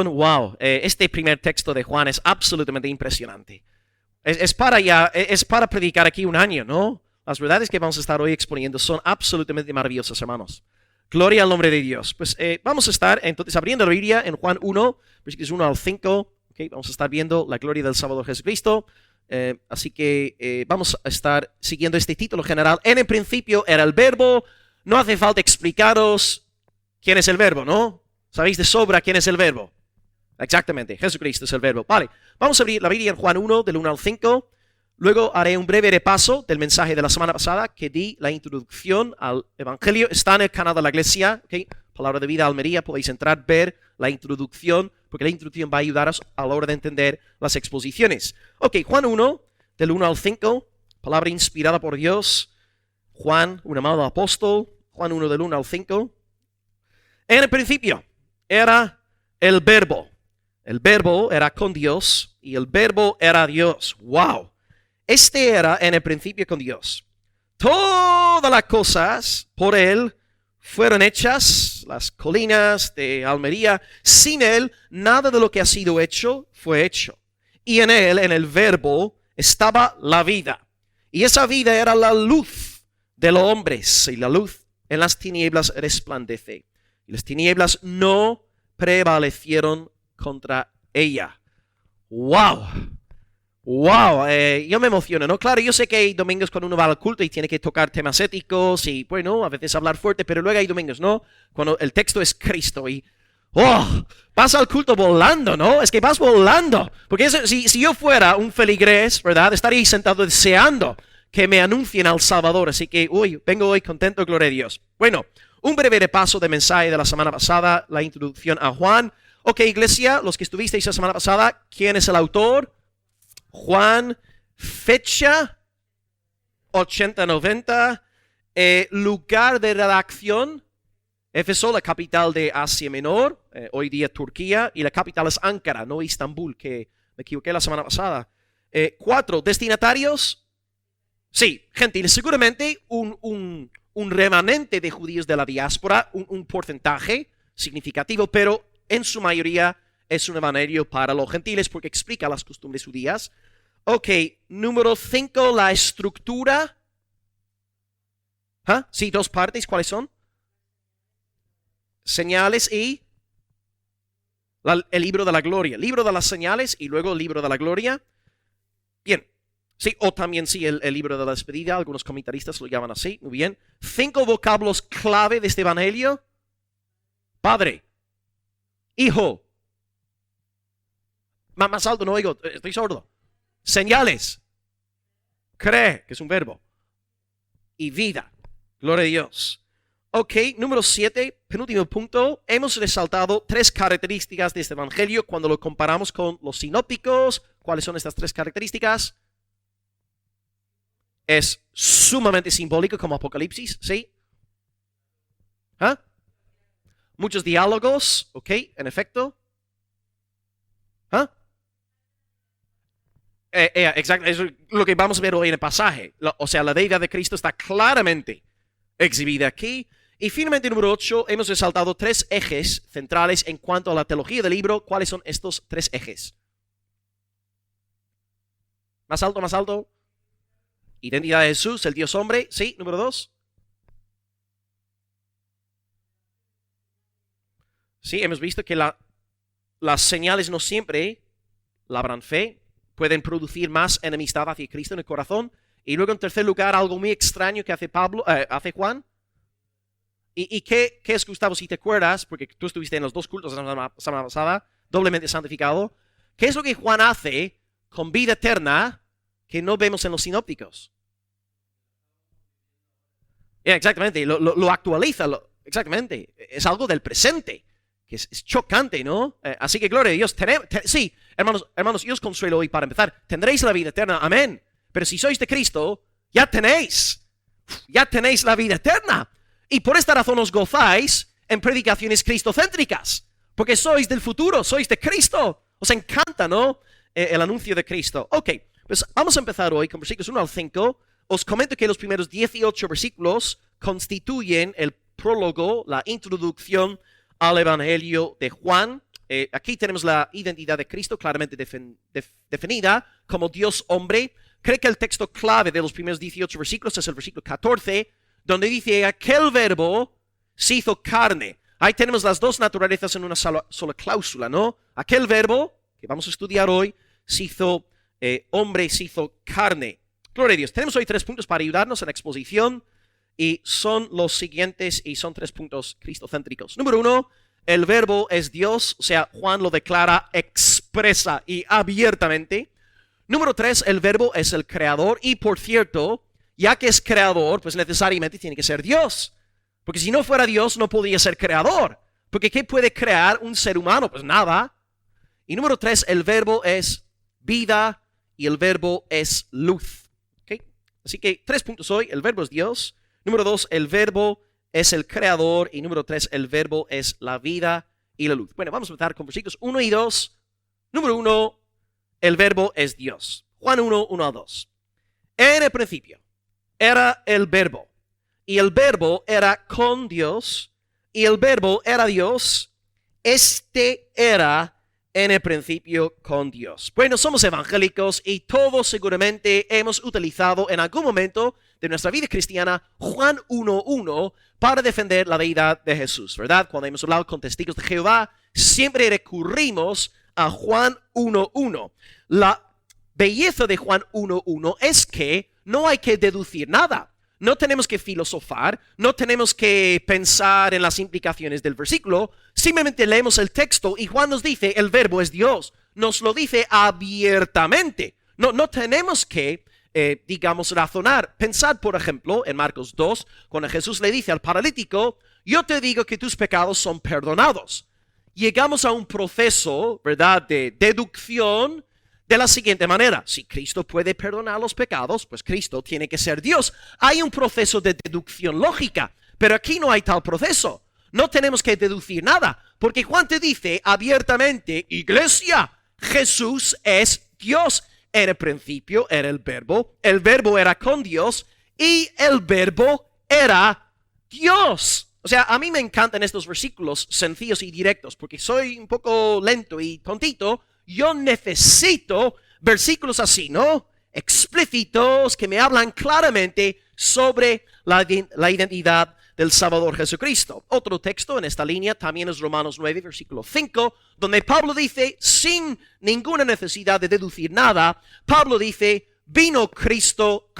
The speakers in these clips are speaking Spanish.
introducción, wow, este primer texto de Juan es absolutamente impresionante. Es para predicar aquí un año, ¿no? Las verdades que vamos a estar hoy exponiendo son absolutamente maravillosas, hermanos. Gloria al nombre de Dios. Pues vamos a estar entonces abriendo la Biblia en Juan 1, versículos 1 al 5. Okay, vamos a estar viendo la gloria del Salvador Jesucristo. Así que vamos a estar siguiendo este título general. En el principio era el Verbo. No hace falta explicaros quién es el Verbo, ¿no? Sabéis de sobra quién es el Verbo. Exactamente, Jesucristo es el Verbo. Vale, vamos a abrir la Biblia en Juan 1, del 1 al 5. Luego haré un breve repaso del mensaje de la semana pasada que di la introducción al Evangelio. Está en el canal de la iglesia, ¿okay? Palabra de Vida Almería. Podéis entrar, ver la introducción, porque la introducción va a ayudaros a la hora de entender las exposiciones. Ok, Juan 1, del 1 al 5, palabra inspirada por Dios. Juan, un amado apóstol. Juan 1, del 1 al 5. En el principio era el Verbo. El Verbo era con Dios y el Verbo era Dios. ¡Wow! Este era en el principio con Dios. Todas las cosas por Él fueron hechas, las colinas de Almería. Sin Él, nada de lo que ha sido hecho fue hecho. Y en Él, en el Verbo, estaba la vida. Y esa vida era la luz de los hombres. Y la luz en las tinieblas resplandece. Y las tinieblas no prevalecieron contra ella. ¡Wow! ¡Wow! Yo me emociono, ¿no? Claro, yo sé que hay domingos cuando uno va al culto y tiene que tocar temas éticos y, bueno, a veces hablar fuerte, pero luego hay domingos, ¿no? Cuando el texto es Cristo y, ¡oh! Vas al culto volando, ¿no? Es que vas volando. Porque si yo fuera un feligrés, ¿verdad? Estaría sentado deseando que me anuncien al Salvador. Así que, vengo hoy contento, gloria a Dios. Bueno, un breve repaso de mensaje de la semana pasada, la introducción a Juan. Ok, iglesia, los que estuvisteis la semana pasada, ¿quién es el autor? Juan, fecha 80-90, lugar de redacción, Éfeso, la capital de Asia Menor, hoy día Turquía, y la capital es Ankara, no Estambul, que me equivoqué la semana pasada. 4, destinatarios, sí, gentiles, seguramente un remanente de judíos de la diáspora, un porcentaje significativo, pero en su mayoría es un evangelio para los gentiles porque explica las costumbres judías. Ok, número 5, la estructura. Sí, 2 partes, ¿cuáles son? Señales y el libro de la gloria. Libro de las señales y luego el libro de la gloria. Bien, sí, o también sí, el libro de la despedida, algunos comentaristas lo llaman así, muy bien. 5 vocablos clave de este evangelio. Padre, Hijo. Más alto, no oigo, estoy sordo. Señales. Cree, que es un verbo. Y vida. Gloria a Dios. Ok, número 7, penúltimo punto. Hemos resaltado 3 características de este evangelio cuando lo comparamos con los sinópticos. ¿Cuáles son estas 3 características? Es sumamente simbólico como Apocalipsis, ¿sí? Muchos diálogos, ok, en efecto. Exacto, eso es lo que vamos a ver hoy en el pasaje. O sea, la deidad de Cristo está claramente exhibida aquí. Y finalmente, número 8, hemos resaltado 3 ejes centrales en cuanto a la teología del libro. ¿Cuáles son estos 3 ejes? Más alto, más alto. Identidad de Jesús, el Dios hombre. Sí, número 2. Sí, hemos visto que las señales no siempre labran fe. Pueden producir más enemistad hacia Cristo en el corazón. Y luego, en tercer lugar, algo muy extraño que hace Juan. ¿Y qué es, Gustavo, si te acuerdas? Porque tú estuviste en los 2 cultos la semana pasada, doblemente santificado. ¿Qué es lo que Juan hace con vida eterna que no vemos en los sinópticos? Exactamente, lo actualiza. Exactamente, es algo del presente. Que es chocante, ¿no? Así que gloria a Dios. Sí, hermanos, yo os consuelo hoy para empezar. Tendréis la vida eterna, amén. Pero si sois de Cristo, ya tenéis la vida eterna. Y por esta razón os gozáis en predicaciones cristocéntricas. Porque sois del futuro, sois de Cristo. Os encanta, ¿no? El anuncio de Cristo. Ok, pues vamos a empezar hoy con versículos 1 al 5. Os comento que los primeros 18 versículos constituyen el prólogo, la introducción al Evangelio de Juan. aquí tenemos la identidad de Cristo claramente definida como Dios hombre. Creo que el texto clave de los primeros 18 versículos es el versículo 14, donde dice, aquel verbo se hizo carne. Ahí tenemos las dos naturalezas en una sola cláusula, ¿no? Aquel verbo, que vamos a estudiar hoy, se hizo hombre, se hizo carne. Gloria a Dios. Tenemos hoy 3 puntos para ayudarnos en la exposición y son los siguientes y son 3 puntos cristocéntricos. Número 1, el verbo es Dios, o sea, Juan lo declara expresa y abiertamente. Número 3, el verbo es el creador y por cierto, ya que es creador, pues necesariamente tiene que ser Dios. Porque si no fuera Dios, no podría ser creador. Porque ¿qué puede crear un ser humano? Pues nada. Y número 3, el verbo es vida y el verbo es luz. ¿Okay? Así que 3 puntos hoy, el verbo es Dios. Número 2, el verbo es el creador. Y número 3, el verbo es la vida y la luz. Bueno, vamos a empezar con versículos 1 y 2. Número 1, el verbo es Dios. Juan 1, 1 a 2. En el principio era el verbo. Y el verbo era con Dios. Y el verbo era Dios. Este era en el principio con Dios. Bueno, somos evangélicos y todos seguramente hemos utilizado en algún momento de nuestra vida cristiana Juan 1:1 para defender la deidad de Jesús, ¿verdad? Cuando hemos hablado con testigos de Jehová, siempre recurrimos a Juan 1:1. La belleza de Juan 1:1 es que no hay que deducir nada. No tenemos que filosofar, no tenemos que pensar en las implicaciones del versículo, simplemente leemos el texto y Juan nos dice, el verbo es Dios, nos lo dice abiertamente. No tenemos que, digamos, razonar. Pensad, por ejemplo, en Marcos 2, cuando Jesús le dice al paralítico, yo te digo que tus pecados son perdonados. Llegamos a un proceso, ¿verdad?, de deducción, de la siguiente manera, si Cristo puede perdonar los pecados, pues Cristo tiene que ser Dios. Hay un proceso de deducción lógica, pero aquí no hay tal proceso. No tenemos que deducir nada, porque Juan te dice abiertamente, iglesia, Jesús es Dios. En el principio era el verbo era con Dios y el verbo era Dios. O sea, a mí me encantan estos versículos sencillos y directos, porque soy un poco lento y tontito. Yo necesito versículos así, ¿no? Explícitos que me hablan claramente sobre la identidad del Salvador Jesucristo. Otro texto en esta línea también es Romanos 9, versículo 5, donde Pablo dice, sin ninguna necesidad de deducir nada, Pablo dice, vino Cristo,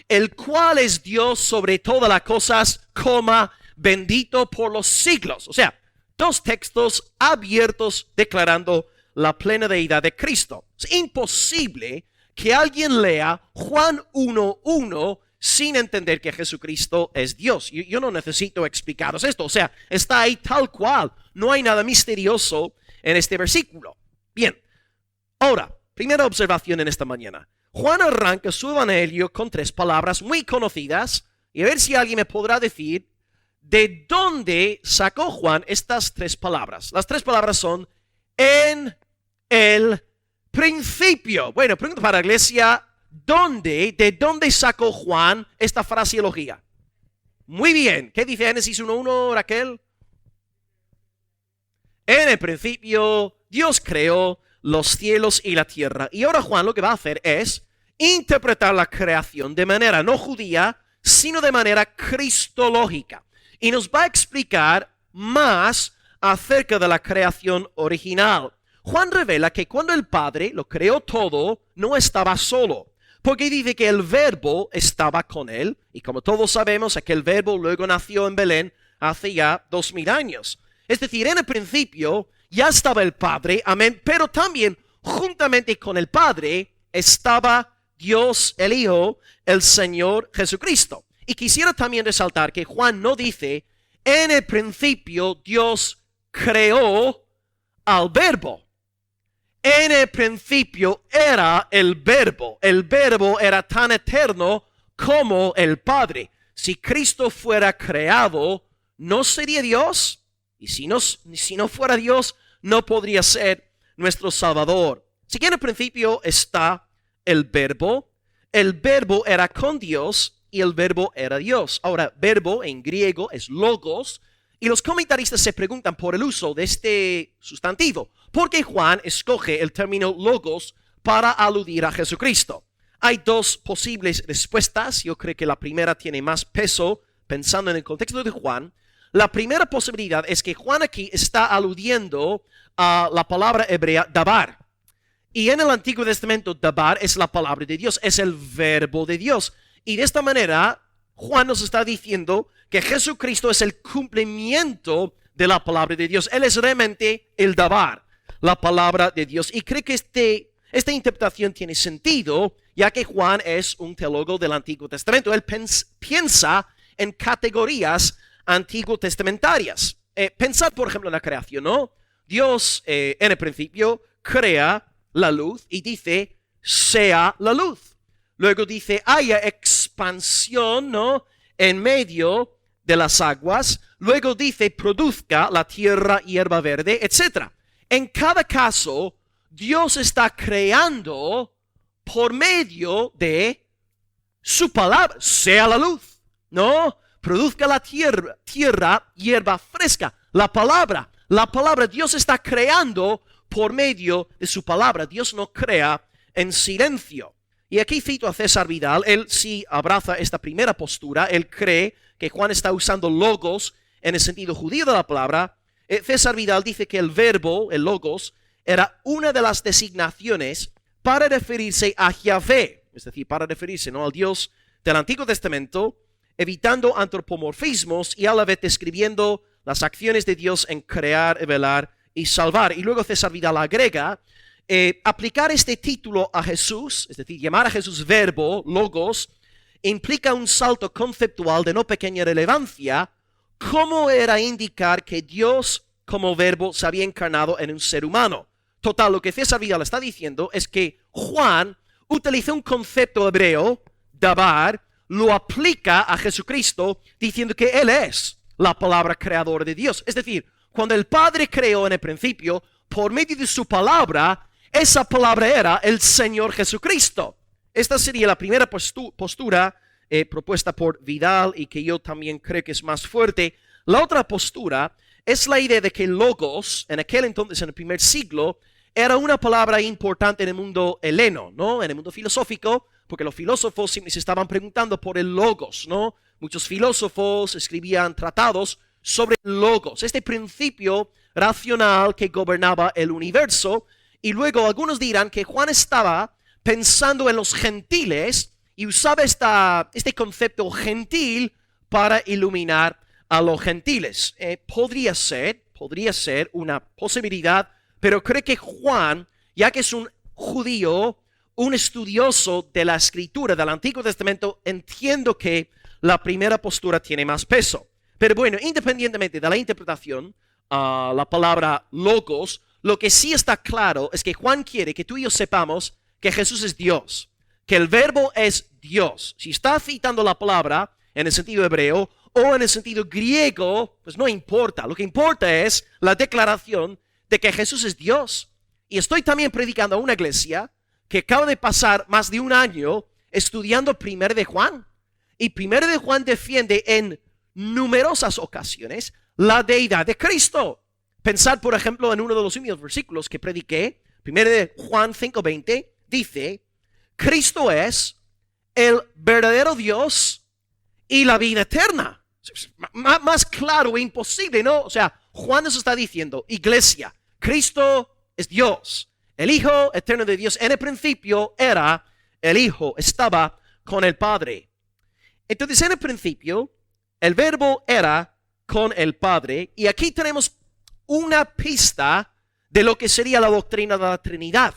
el cual es Dios sobre todas las cosas, bendito por los siglos. O sea, 2 textos abiertos declarando la plena deidad de Cristo. Es imposible que alguien lea Juan 1:1 sin entender que Jesucristo es Dios. Yo no necesito explicaros esto. O sea, está ahí tal cual. No hay nada misterioso en este versículo. Bien, ahora, primera observación en esta mañana. Juan arranca su evangelio con 3 palabras muy conocidas. Y a ver si alguien me podrá decir de dónde sacó Juan estas 3 palabras. Las 3 palabras son en el principio. Bueno, pregunta para la iglesia, ¿de dónde sacó Juan esta fraseología? Muy bien, ¿qué dice Génesis 1:1, Raquel? En el principio, Dios creó los cielos y la tierra. Y ahora Juan lo que va a hacer es interpretar la creación de manera no judía, sino de manera cristológica. Y nos va a explicar más acerca de la creación original. Juan revela que cuando el Padre lo creó todo, no estaba solo, porque dice que el verbo estaba con él, y como todos sabemos, aquel verbo luego nació en Belén hace ya 2000 años. Es decir, en el principio ya estaba el Padre, amén, pero también juntamente con el Padre estaba Dios, el Hijo, el Señor Jesucristo. Y quisiera también resaltar que Juan no dice, en el principio Dios creó al verbo. En el principio era el verbo era tan eterno como el Padre. Si Cristo fuera creado, ¿no sería Dios? Y si no fuera Dios, no podría ser nuestro Salvador. Así que en el principio está el verbo era con Dios y el verbo era Dios. Ahora, verbo en griego es logos, Y los comentaristas se preguntan por el uso de este sustantivo. ¿Por qué Juan escoge el término logos para aludir a Jesucristo? Hay dos posibles respuestas. Yo creo que la primera tiene más peso pensando en el contexto de Juan. La primera posibilidad es que Juan aquí está aludiendo a la palabra hebrea dabar. Y en el Antiguo Testamento, dabar es la palabra de Dios, es el verbo de Dios. Y de esta manera, Juan nos está diciendo que Jesucristo es el cumplimiento de la palabra de Dios. Él es realmente el dabar, la palabra de Dios. Y creo que esta interpretación tiene sentido, ya que Juan es un teólogo del Antiguo Testamento. Él piensa en categorías antiguo testamentarias. Pensad, por ejemplo, en la creación, ¿no? Dios, en el principio, crea la luz y dice, sea la luz. Luego dice, haya expansión, ¿no?, en medio de las aguas. Luego dice, produzca la tierra hierba verde, etc. En cada caso, Dios está creando por medio de su palabra, sea la luz, ¿no? Produzca la tierra hierba fresca. La palabra, Dios está creando por medio de su palabra. Dios no crea en silencio. Y aquí cito a César Vidal. Él sí abraza esta primera postura. Él cree que Juan está usando logos en el sentido judío de la palabra. César Vidal dice que el verbo, el logos, era una de las designaciones para referirse a Yahvé, es decir, para referirse, ¿no?, al Dios del Antiguo Testamento, evitando antropomorfismos y a la vez describiendo las acciones de Dios en crear, revelar y salvar. Y luego César Vidal agrega, aplicar este título a Jesús, es decir, llamar a Jesús verbo, logos, implica un salto conceptual de no pequeña relevancia, como era indicar que Dios como verbo se había encarnado en un ser humano. Total, lo que César Vidal está diciendo es que Juan utiliza un concepto hebreo, dabar, lo aplica a Jesucristo diciendo que Él es la palabra creadora de Dios. Es decir, cuando el Padre creó en el principio, por medio de su palabra, esa palabra era el Señor Jesucristo. Esta sería la primera postura propuesta por Vidal y que yo también creo que es más fuerte. La otra postura es la idea de que logos, en aquel entonces, en el primer siglo, era una palabra importante en el mundo heleno, ¿no? En el mundo filosófico, porque los filósofos siempre se estaban preguntando por el logos, ¿no? Muchos filósofos escribían tratados sobre el logos, este principio racional que gobernaba el universo. Y luego algunos dirán que Juan estaba pensando en los gentiles y usaba este concepto gentil para iluminar a los gentiles. Podría ser una posibilidad, pero creo que Juan, ya que es un judío, un estudioso de la escritura del Antiguo Testamento, entiendo que la primera postura tiene más peso. Pero bueno, independientemente de la interpretación, la palabra logos, lo que sí está claro es que Juan quiere que tú y yo sepamos que Jesús es Dios, que el verbo es Dios. Si está citando la palabra en el sentido hebreo o en el sentido griego, pues no importa. Lo que importa es la declaración de que Jesús es Dios. Y estoy también predicando a una iglesia que acaba de pasar más de un año estudiando 1 de Juan. Y 1 de Juan defiende en numerosas ocasiones la deidad de Cristo. Pensad, por ejemplo, en uno de los últimos versículos que prediqué, 1 de Juan 5:20, dice, Cristo es el verdadero Dios y la vida eterna. Más claro e imposible, ¿no? O sea, Juan nos está diciendo, iglesia, Cristo es Dios. El Hijo eterno de Dios en el principio era el Hijo, estaba con el Padre. Entonces, en el principio, el verbo era con el Padre. Y aquí tenemos una pista de lo que sería la doctrina de la Trinidad.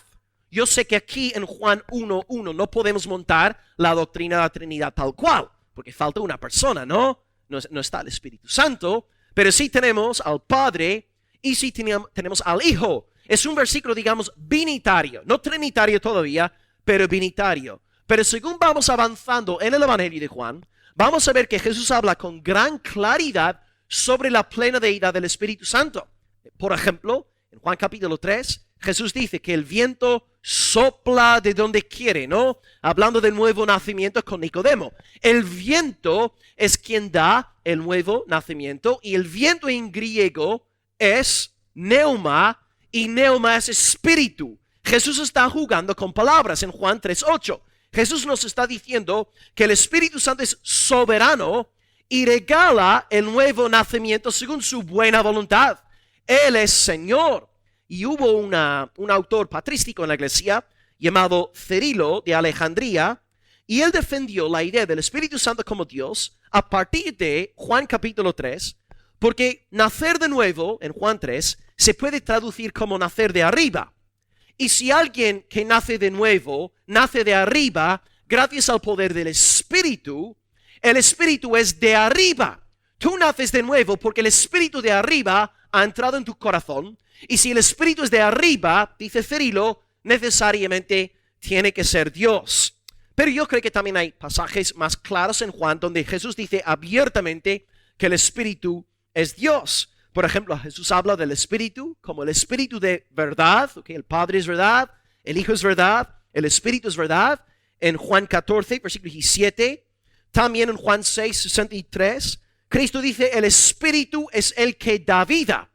Yo sé que aquí en Juan 1:1 no podemos montar la doctrina de la Trinidad tal cual, porque falta una persona, ¿no? No está el Espíritu Santo, pero sí tenemos al Padre y sí tenemos al Hijo. Es un versículo, digamos, binitario, no trinitario todavía, pero binitario. Pero según vamos avanzando en el Evangelio de Juan, vamos a ver que Jesús habla con gran claridad sobre la plena deidad del Espíritu Santo. Por ejemplo, en Juan capítulo 3, Jesús dice que el viento sopla de donde quiere, ¿no? Hablando del nuevo nacimiento con Nicodemo. El viento es quien da el nuevo nacimiento y el viento en griego es pneuma y pneuma es espíritu. Jesús está jugando con palabras en Juan 3:8. Jesús nos está diciendo que el Espíritu Santo es soberano y regala el nuevo nacimiento según su buena voluntad. Él es Señor. Y hubo un autor patrístico en la iglesia llamado Cirilo de Alejandría, y él defendió la idea del Espíritu Santo como Dios a partir de Juan capítulo 3, porque nacer de nuevo en Juan 3 se puede traducir como nacer de arriba. Y si alguien que nace de nuevo, nace de arriba, gracias al poder del Espíritu, el Espíritu es de arriba. Tú naces de nuevo porque el Espíritu de arriba ha entrado en tu corazón. Y si el Espíritu es de arriba, dice Cirilo, necesariamente tiene que ser Dios. Pero yo creo que también hay pasajes más claros en Juan donde Jesús dice abiertamente que el Espíritu es Dios. Por ejemplo, Jesús habla del Espíritu como el Espíritu de verdad. Okay, el Padre es verdad, el Hijo es verdad, el Espíritu es verdad. En Juan 14, versículo 17. También en Juan 6, 63. Cristo dice, el Espíritu es el que da vida.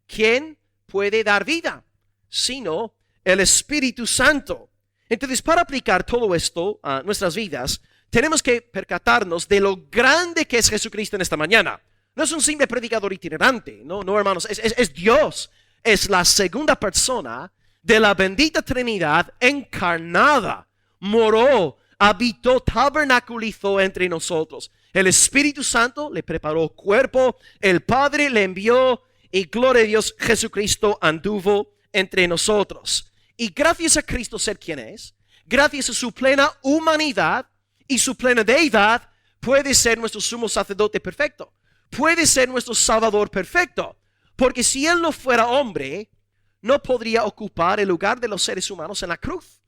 ¿Quién puede dar vida? Sino el Espíritu Santo. Entonces, para aplicar todo esto a nuestras vidas, tenemos que percatarnos de lo grande que es Jesucristo en esta mañana. No es un simple predicador itinerante, no hermanos, es Dios. Es la segunda persona de la bendita Trinidad encarnada. Moró, habitó, tabernaculizó entre nosotros. El Espíritu Santo le preparó cuerpo, el Padre le envió y gloria a Dios, Jesucristo anduvo entre nosotros. Y gracias a Cristo ser quien es, gracias a su plena humanidad y su plena deidad, puede ser nuestro sumo sacerdote perfecto. Puede ser nuestro Salvador perfecto. Porque si Él no fuera hombre, no podría ocupar el lugar de los seres humanos en la cruz.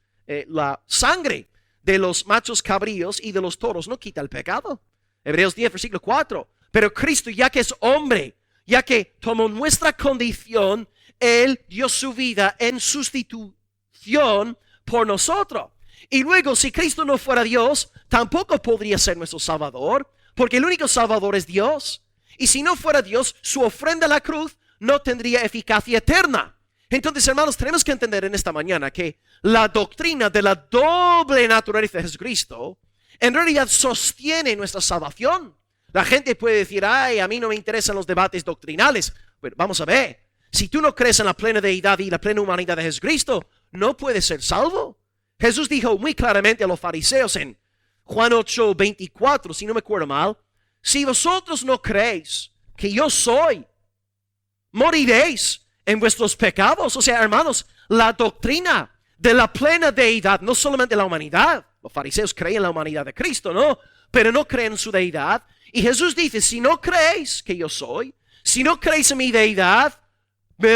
La sangre de los machos cabríos y de los toros no quita el pecado. Hebreos 10, versículo 4. Pero Cristo, ya que es hombre, ya que tomó nuestra condición, Él dio su vida en sustitución por nosotros. Y luego, si Cristo no fuera Dios, tampoco podría ser nuestro Salvador, porque el único Salvador es Dios. Y si no fuera Dios, su ofrenda a la cruz no tendría eficacia eterna. Entonces, hermanos, tenemos que entender en esta mañana que la doctrina de la doble naturaleza de Jesucristo en realidad sostiene nuestra salvación. La gente puede decir, ay, a mí no me interesan los debates doctrinales. Bueno, vamos a ver. Si tú no crees en la plena deidad y la plena humanidad de Jesucristo, no puedes ser salvo. Jesús dijo muy claramente a los fariseos en Juan 8, 24, si no me acuerdo mal, si vosotros no creéis que yo soy, moriréis en vuestros pecados. O sea, hermanos, la doctrina de la plena deidad, no solamente la humanidad. Los fariseos creen en la humanidad de Cristo, ¿no? Pero no creen en su deidad. Y Jesús dice, si no creéis que yo soy, si no creéis en mi deidad,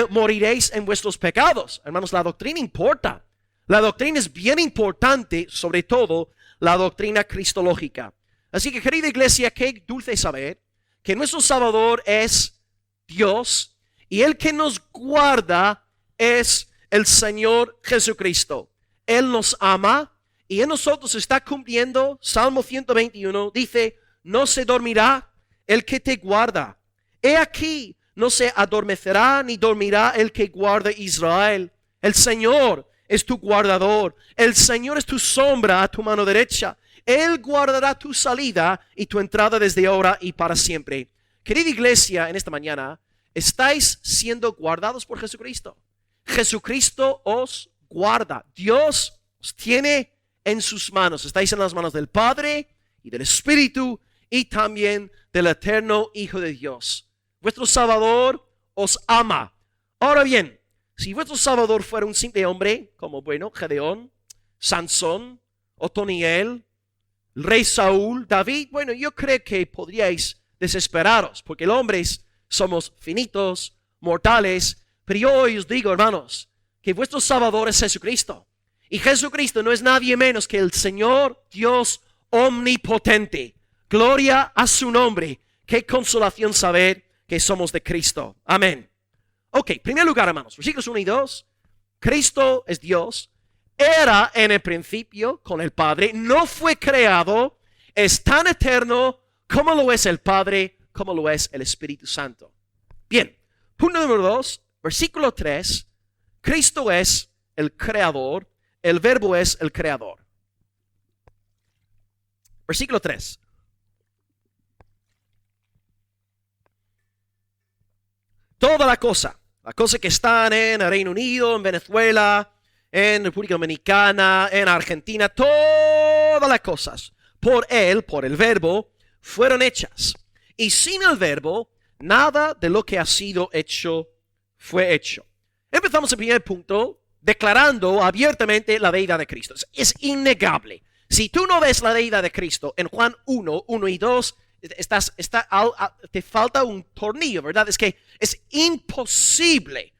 moriréis en vuestros pecados. Hermanos, la doctrina importa. La doctrina es bien importante, sobre todo la doctrina cristológica. Así que, querida iglesia, qué dulce saber que nuestro Salvador es Dios y el que nos guarda es el Señor Jesucristo. Él nos ama y en nosotros está cumpliendo. Salmo 121 dice, no se dormirá el que te guarda. He aquí, no se adormecerá ni dormirá el que guarda Israel. El Señor es tu guardador. El Señor es tu sombra a tu mano derecha. Él guardará tu salida y tu entrada desde ahora y para siempre. Querida iglesia, en esta mañana, estáis siendo guardados por Jesucristo. Jesucristo os guarda. Dios os tiene en sus manos. Estáis en las manos del Padre y del Espíritu y también del eterno Hijo de Dios. Vuestro Salvador os ama. Ahora bien, si vuestro Salvador fuera un simple hombre, como Gedeón, Sansón, Otoniel, el rey Saúl, David, yo creo que podríais desesperaros, porque los hombres somos finitos, mortales, pero yo hoy os digo, hermanos, que vuestro Salvador es Jesucristo. Y Jesucristo no es nadie menos que el Señor Dios omnipotente. Gloria a su nombre. Qué consolación saber que somos de Cristo. Amén. Ok, primer lugar, hermanos, versículos 1 y 2. Cristo es Dios. era en el principio con el Padre, no fue creado, es tan eterno como lo es el Padre, como lo es el Espíritu Santo. Bien, punto número 2, versículo 3, Cristo es el creador, el verbo es el creador. Versículo 3. Toda la cosa que están en el Reino Unido, en Venezuela, en República Dominicana, en Argentina, todas las cosas, por Él, por el verbo, fueron hechas. Y sin el verbo, nada de lo que ha sido hecho fue hecho. Empezamos el primer punto declarando abiertamente la deidad de Cristo. Es innegable. Si tú no ves la deidad de Cristo en Juan 1, 1 y 2, te falta un tornillo, ¿verdad? Es que es imposible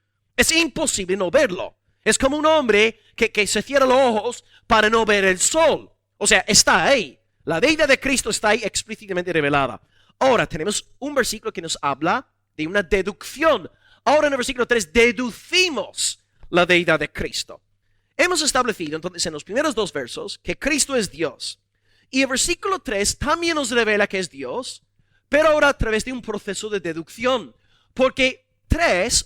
no verlo. Es como un hombre que se cierra los ojos para no ver el sol. O sea, está ahí. La deidad de Cristo está ahí explícitamente revelada. Ahora tenemos un versículo que nos habla de una deducción. Ahora en el versículo 3 deducimos la deidad de Cristo. Hemos establecido entonces en los primeros 2 versos que Cristo es Dios. Y el versículo 3 también nos revela que es Dios, pero ahora a través de un proceso de deducción. Porque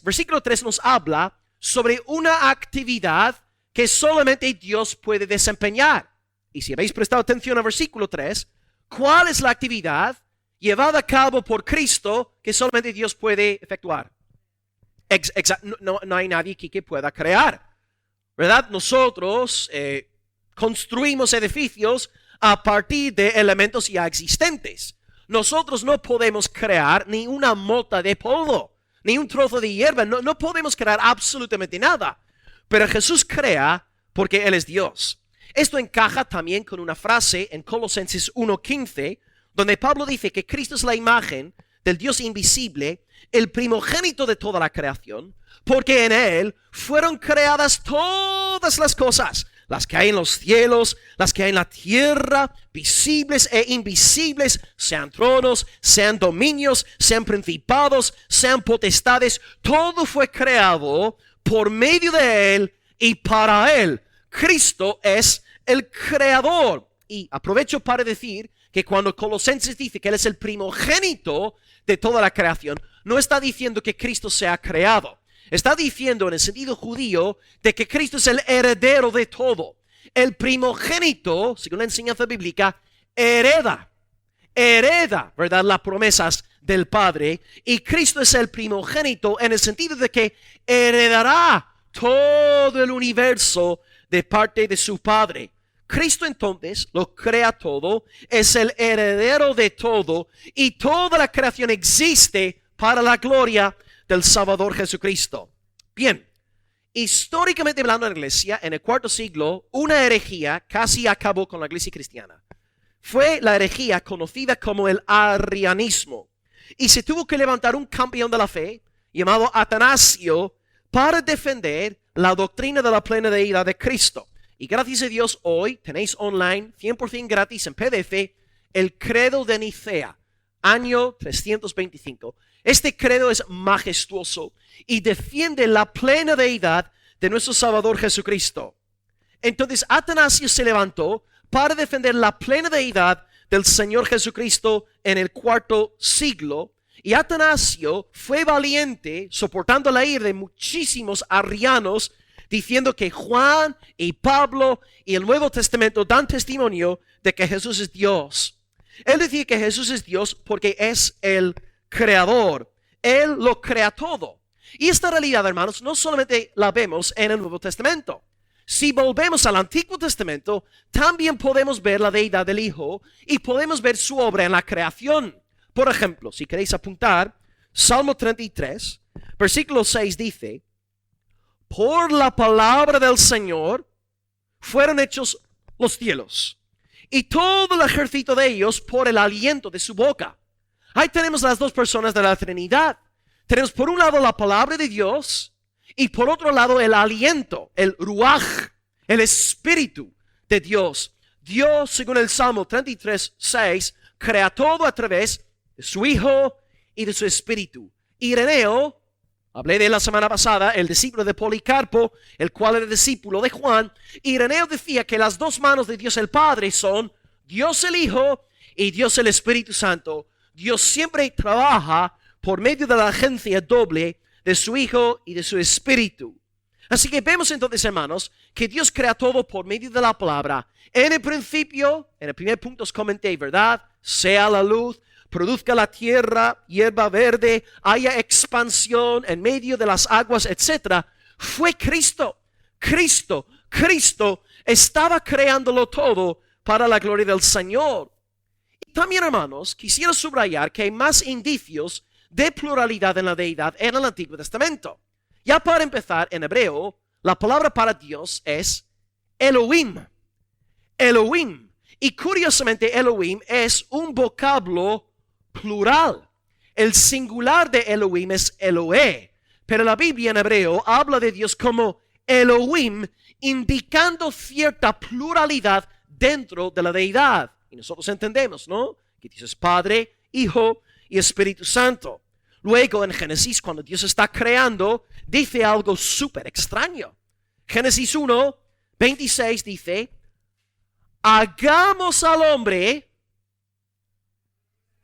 versículo 3 nos habla sobre una actividad que solamente Dios puede desempeñar. Y si habéis prestado atención al versículo 3, ¿cuál es la actividad llevada a cabo por Cristo que solamente Dios puede efectuar? No hay nadie aquí que pueda crear, ¿verdad? Nosotros construimos edificios a partir de elementos ya existentes. Nosotros no podemos crear ni una mota de polvo, ni un trozo de hierba. No podemos crear absolutamente nada. Pero Jesús crea porque Él es Dios. Esto encaja también con una frase en Colosenses 1:15, donde Pablo dice que Cristo es la imagen del Dios invisible, el primogénito de toda la creación, porque en Él fueron creadas todas las cosas, las que hay en los cielos, las que hay en la tierra, visibles e invisibles, sean tronos, sean dominios, sean principados, sean potestades. Todo fue creado por medio de Él y para Él. Cristo es el creador. Y aprovecho para decir que cuando Colosenses dice que Él es el primogénito de toda la creación, no está diciendo que Cristo sea creado. Está diciendo en el sentido judío de que Cristo es el heredero de todo. El primogénito, según la enseñanza bíblica, hereda, ¿verdad? Las promesas del Padre. Y Cristo es el primogénito en el sentido de que heredará todo el universo de parte de su Padre. Cristo entonces lo crea todo, es el heredero de todo y toda la creación existe para la gloria del Salvador Jesucristo. Bien, históricamente hablando en la iglesia, en el cuarto siglo, una herejía casi acabó con la iglesia cristiana. Fue la herejía conocida como el arrianismo. Y se tuvo que levantar un campeón de la fe llamado Atanasio para defender la doctrina de la plena deidad de Cristo. Y gracias a Dios hoy tenéis online 100% gratis en PDF el credo de Nicea, año 325. Este credo es majestuoso y defiende la plena deidad de nuestro Salvador Jesucristo. Entonces Atanasio se levantó para defender la plena deidad del Señor Jesucristo en el cuarto siglo. Y Atanasio fue valiente, soportando la ira de muchísimos arrianos, diciendo que Juan y Pablo y el Nuevo Testamento dan testimonio de que Jesús es Dios. Él decía que Jesús es Dios porque es el creador. Él lo crea todo. Y esta realidad, hermanos, no solamente la vemos en el Nuevo Testamento. Si volvemos al Antiguo Testamento, también podemos ver la deidad del Hijo y podemos ver su obra en la creación. Por ejemplo, si queréis apuntar, Salmo 33, versículo 6 dice: por la palabra del Señor fueron hechos los cielos, y todo el ejército de ellos por el aliento de su boca. Ahí tenemos las dos personas de la Trinidad. Tenemos por un lado la palabra de Dios y por otro lado el aliento, el ruaj, el espíritu de Dios. Dios, según el Salmo 33, 6, crea todo a través de su Hijo y de su Espíritu. Ireneo, Hablé de la semana pasada, el discípulo de Policarpo, el cual era discípulo de Juan. Ireneo decía que las dos manos de Dios el Padre son Dios el Hijo y Dios el Espíritu Santo. Dios siempre trabaja por medio de la agencia doble de su Hijo y de su Espíritu. Así que vemos entonces, hermanos, que Dios crea todo por medio de la palabra. En el principio, en el primer punto os comenté, ¿verdad? Sea la luz, produzca la tierra, hierba verde, haya expansión en medio de las aguas, etc. Fue Cristo. Cristo estaba creándolo todo para la gloria del Señor. Y también, hermanos, quisiera subrayar que hay más indicios de pluralidad en la deidad en el Antiguo Testamento. Ya para empezar, en hebreo, la palabra para Dios es Elohim. Elohim. Y curiosamente, Elohim es un vocablo plural. El singular de Elohim es Eloé. Pero la Biblia en hebreo habla de Dios como Elohim, indicando cierta pluralidad dentro de la deidad. Y nosotros entendemos, ¿no? Que Dios es Padre, Hijo y Espíritu Santo. Luego en Génesis, cuando Dios está creando, dice algo súper extraño. Génesis 1:26 dice, hagamos al hombre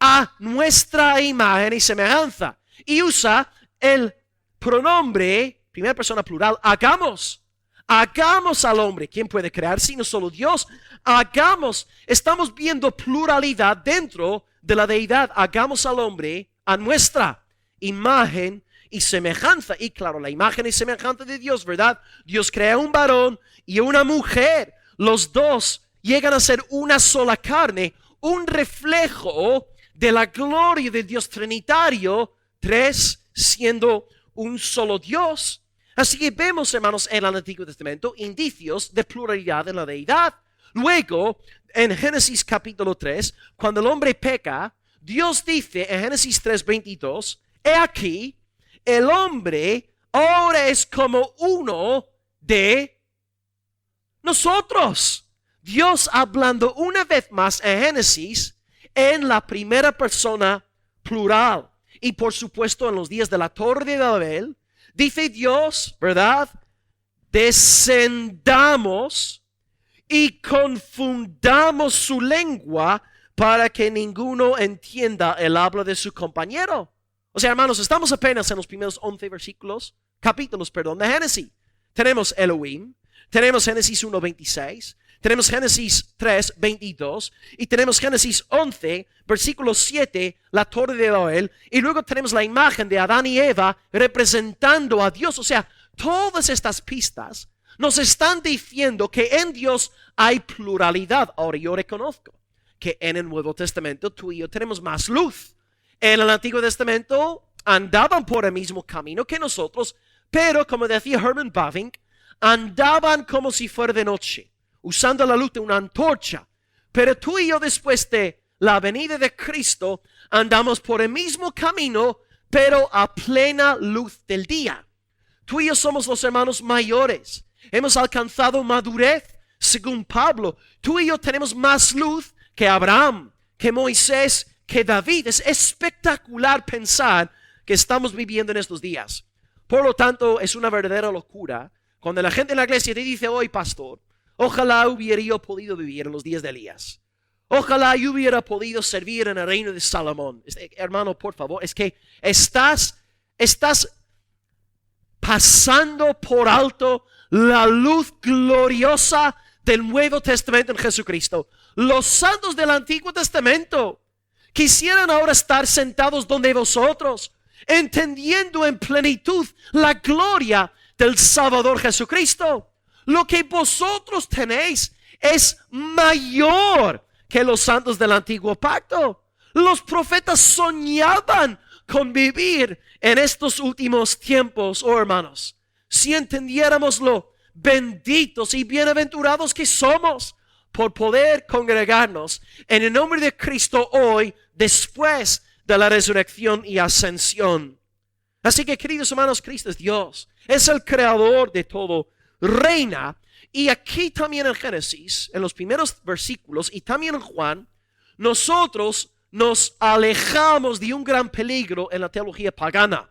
a nuestra imagen y semejanza. Y usa el pronombre, primera persona plural, hagamos. Hagamos al hombre. ¿Quién puede crear sino solo Dios? Hagamos. Estamos viendo pluralidad dentro de la deidad. Hagamos al hombre a nuestra imagen y semejanza. Y claro, la imagen y semejanza de Dios, ¿verdad? Dios crea un varón y una mujer. Los dos llegan a ser una sola carne, un reflejo de la gloria de Dios trinitario, tres siendo un solo Dios. Así que vemos, hermanos, en el Antiguo Testamento indicios de pluralidad en la deidad. Luego, en Génesis capítulo 3, cuando el hombre peca, Dios dice en Génesis 3:22, he aquí, el hombre ahora es como uno de nosotros. Dios hablando una vez más en Génesis en la primera persona plural. Y por supuesto en los días de la Torre de Babel, dice Dios, ¿verdad? Descendamos y confundamos su lengua para que ninguno entienda el habla de su compañero. O sea, hermanos, estamos apenas en los primeros 11 capítulos de Génesis. Tenemos Elohim, tenemos Génesis 1:26, tenemos Génesis 3:22 y tenemos Génesis 11, versículo 7, la Torre de Babel, y luego tenemos la imagen de Adán y Eva representando a Dios. O sea, todas estas pistas nos están diciendo que en Dios hay pluralidad. Ahora yo reconozco que en el Nuevo Testamento tú y yo tenemos más luz. En el Antiguo Testamento andaban por el mismo camino que nosotros, pero como decía Herman Bavinck, andaban como si fuera de noche, usando la luz de una antorcha. Pero tú y yo, después de la venida de Cristo, andamos por el mismo camino, pero a plena luz del día. Tú y yo somos los hermanos mayores. Hemos alcanzado madurez, según Pablo. Tú y yo tenemos más luz que Abraham, que Moisés, que David. Es espectacular pensar que estamos viviendo en estos días. Por lo tanto, es una verdadera locura cuando la gente en la iglesia te dice, hoy pastor, ojalá hubiera yo podido vivir en los días de Elías. Ojalá yo hubiera podido servir en el reino de Salomón. Hermano, por favor, es que estás pasando por alto la luz gloriosa del Nuevo Testamento en Jesucristo. Los santos del Antiguo Testamento quisieran ahora estar sentados donde vosotros, entendiendo en plenitud la gloria del Salvador Jesucristo. Lo que vosotros tenéis es mayor que los santos del Antiguo Pacto. Los profetas soñaban con vivir en estos últimos tiempos, oh hermanos. Si entendiéramos lo benditos y bienaventurados que somos por poder congregarnos en el nombre de Cristo hoy, después de la resurrección y ascensión. Así que, queridos hermanos, Cristo es Dios, es el creador de todo, reina. Y aquí también en Génesis, en los primeros versículos, y también en Juan, nosotros nos alejamos de un gran peligro en la teología pagana.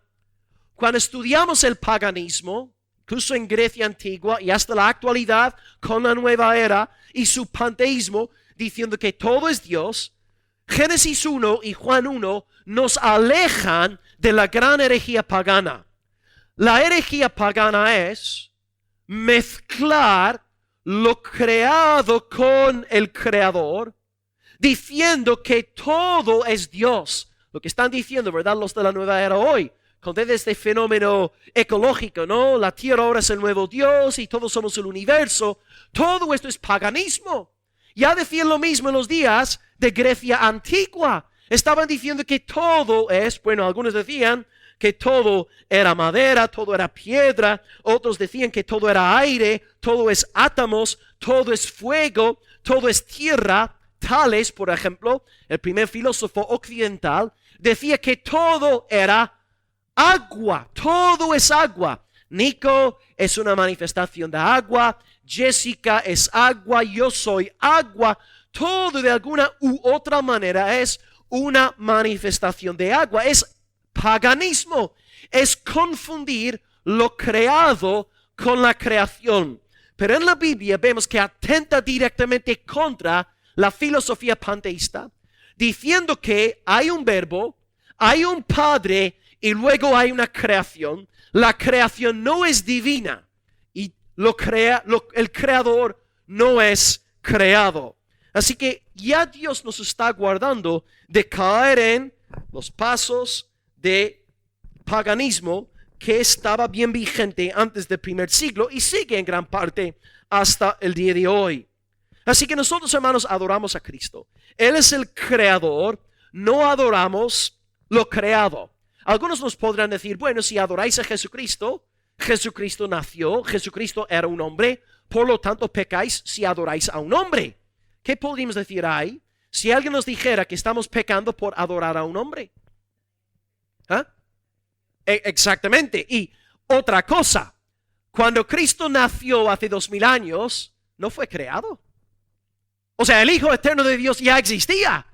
cuando estudiamos el paganismo, incluso en Grecia antigua y hasta la actualidad con la nueva era y su panteísmo, diciendo que todo es Dios, Génesis 1 y Juan 1 nos alejan de la gran herejía pagana. La herejía pagana es mezclar lo creado con el creador, diciendo que todo es Dios. Lo que están diciendo, ¿verdad?, los de la nueva era hoy, con este fenómeno ecológico, ¿no? La tierra ahora es el nuevo Dios y todos somos el universo. Todo esto es paganismo. Ya decían lo mismo en los días de Grecia antigua. Estaban diciendo que todo es, bueno, algunos decían que todo era madera, todo era piedra. Otros decían que todo era aire, todo es átomos, todo es fuego, todo es tierra. Tales, por ejemplo, el primer filósofo occidental, decía que todo era agua, todo es agua. Nico es una manifestación de agua, Jessica es agua, yo soy agua. Todo de alguna u otra manera es una manifestación de agua. Es paganismo, es confundir lo creado con la creación. Pero en la Biblia vemos que atenta directamente contra la filosofía panteísta, diciendo que hay un verbo, hay un padre y luego hay una creación. La creación no es divina y el creador no es creado. Así que ya Dios nos está guardando de caer en los pasos de paganismo que estaba bien vigente antes del primer siglo y sigue en gran parte hasta el día de hoy. Así que nosotros, hermanos, adoramos a Cristo. Él es el creador, no adoramos lo creado. Algunos nos podrán decir, bueno, si adoráis a Jesucristo, Jesucristo nació, Jesucristo era un hombre, por lo tanto pecáis si adoráis a un hombre. ¿Qué podríamos decir ahí si alguien nos dijera que estamos pecando por adorar a un hombre? ¿Ah? Exactamente. Y otra cosa, cuando Cristo nació hace 2000 años, no fue creado. O sea, el Hijo Eterno de Dios ya existía.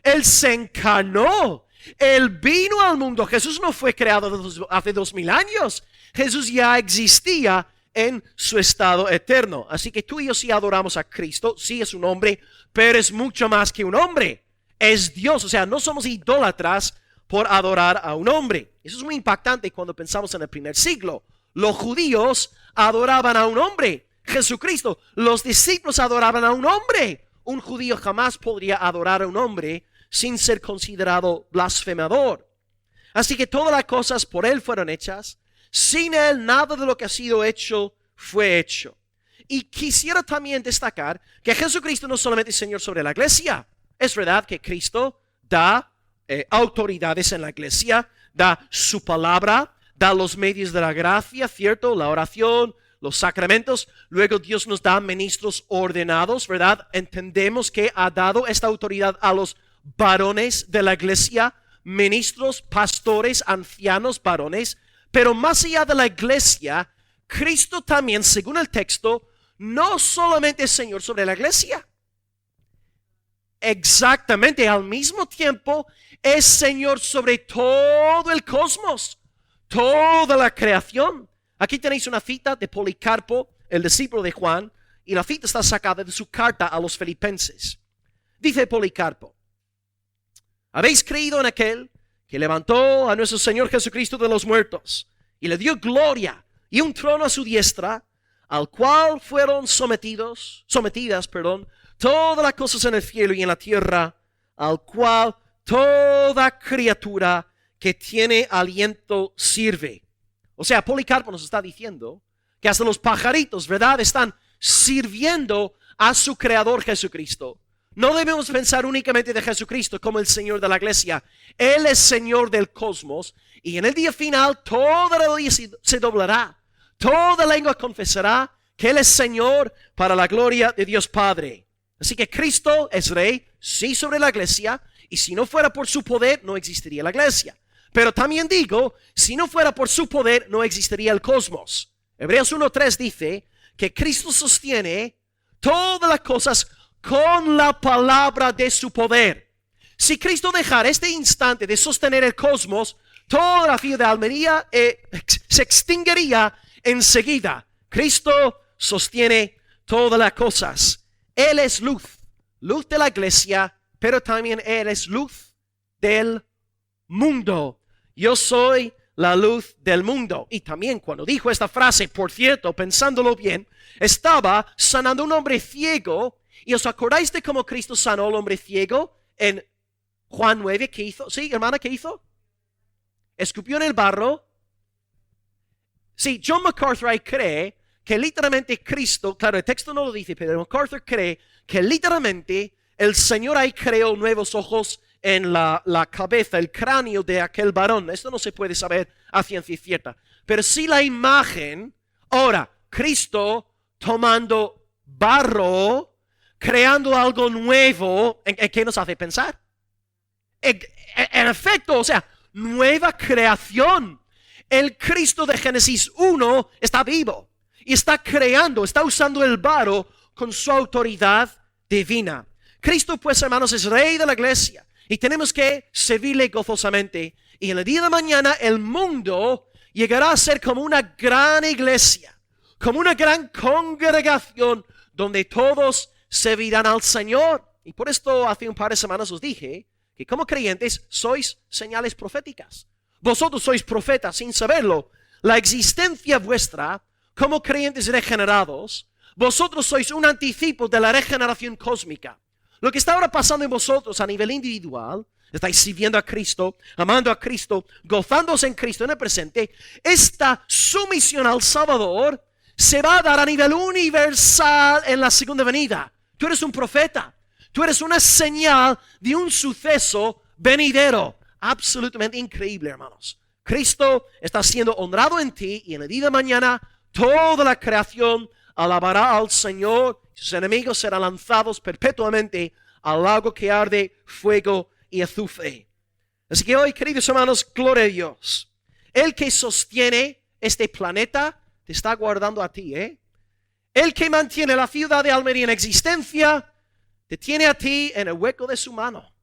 Él se encarnó. Él vino al mundo. Jesús no fue creado hace 2000 años. Jesús ya existía en su estado eterno. Así que tú y yo sí adoramos a Cristo. Sí es un hombre, pero es mucho más que un hombre. Es Dios. O sea, no somos idólatras por adorar a un hombre. Eso es muy impactante cuando pensamos en el primer siglo. Los judíos adoraban a un hombre, Jesucristo. Los discípulos adoraban a un hombre. Un judío jamás podría adorar a un hombre sin ser considerado blasfemador. Así que todas las cosas por Él fueron hechas. Sin Él nada de lo que ha sido hecho fue hecho. Y quisiera también destacar que Jesucristo no solamente es Señor sobre la iglesia. Es verdad que Cristo da autoridades en la iglesia, da su palabra, da los medios de la gracia, ¿cierto? La oración, los sacramentos. Luego Dios nos da ministros ordenados, ¿verdad? Entendemos que ha dado esta autoridad a los varones de la iglesia, ministros, pastores, ancianos, varones. Pero más allá de la iglesia, Cristo también, según el texto, no solamente es Señor sobre la iglesia. Exactamente, al mismo tiempo es Señor sobre todo el cosmos, toda la creación. Aquí tenéis una cita de Policarpo, el discípulo de Juan, y la cita está sacada de su carta a los filipenses. Dice Policarpo: habéis creído en aquel que levantó a nuestro Señor Jesucristo de los muertos y le dio gloria y un trono a su diestra, al cual fueron sometidas, todas las cosas en el cielo y en la tierra, al cual toda criatura que tiene aliento sirve. O sea, Policarpo nos está diciendo que hasta los pajaritos, ¿verdad?, están sirviendo a su creador Jesucristo. No debemos pensar únicamente de Jesucristo como el Señor de la iglesia. Él es Señor del cosmos y en el día final toda rodilla se doblará. Toda lengua confesará que Él es Señor para la gloria de Dios Padre. Así que Cristo es Rey, sí, sobre la iglesia, y si no fuera por su poder no existiría la iglesia. Pero también digo, si no fuera por su poder no existiría el cosmos. Hebreos 1:3 dice que Cristo sostiene todas las cosas con la palabra de su poder. Si Cristo dejara este instante de sostener el cosmos, toda la fila de Almería se extinguiría enseguida. Cristo sostiene todas las cosas. Él es luz, luz de la iglesia, pero también Él es luz del mundo. Yo soy la luz del mundo. Y también cuando dijo esta frase, por cierto, pensándolo bien, estaba sanando a un hombre ciego. ¿Y os acordáis de cómo Cristo sanó al hombre ciego en Juan 9? ¿Qué hizo? Sí, hermana, ¿qué hizo? Escupió en el barro. Sí, John MacArthur cree que literalmente Cristo, claro, el texto no lo dice, pero MacArthur cree que literalmente el Señor ahí creó nuevos ojos en la cabeza, el cráneo de aquel varón. Esto no se puede saber a ciencia cierta. Pero sí la imagen, ahora, Cristo tomando barro, creando algo nuevo, ¿en qué nos hace pensar? En efecto, o sea, nueva creación. El Cristo de Génesis 1 está vivo y está creando, está usando el barro con su autoridad divina. Cristo, pues, hermanos, es rey de la iglesia y tenemos que servirle gozosamente. Y en el día de mañana el mundo llegará a ser como una gran iglesia, como una gran congregación donde todos servirán al Señor. Y por esto hace un par de semanas os dije que como creyentes sois señales proféticas. Vosotros sois profetas sin saberlo. La existencia vuestra como creyentes regenerados, vosotros sois un anticipo de la regeneración cósmica. Lo que está ahora pasando en vosotros a nivel individual, estáis sirviendo a Cristo, amando a Cristo, gozándose en Cristo en el presente. Esta sumisión al Salvador se va a dar a nivel universal en la segunda venida. Tú eres un profeta. Tú eres una señal de un suceso venidero. Absolutamente increíble, hermanos. Cristo está siendo honrado en ti y en el día de mañana toda la creación alabará al Señor. Sus enemigos serán lanzados perpetuamente al lago que arde fuego y azufre. Así que hoy, queridos hermanos, gloria a Dios. El que sostiene este planeta te está guardando a ti, ¿eh? El que mantiene la ciudad de Almería en existencia te tiene a ti en el hueco de su mano.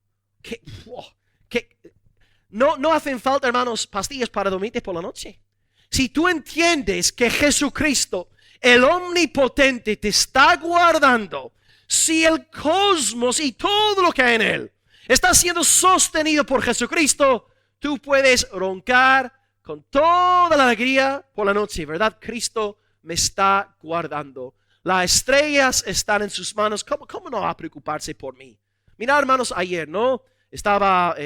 No hacen falta, hermanos, pastillas para dormirte por la noche. Si tú entiendes que Jesucristo, el omnipotente, te está guardando, si el cosmos y todo lo que hay en él está siendo sostenido por Jesucristo, tú puedes roncar con toda la alegría por la noche, ¿verdad? Cristo me está guardando. Las estrellas están en sus manos. ¿Cómo no va a preocuparse por mí? Mira, hermanos, ayer, ¿no? Estaba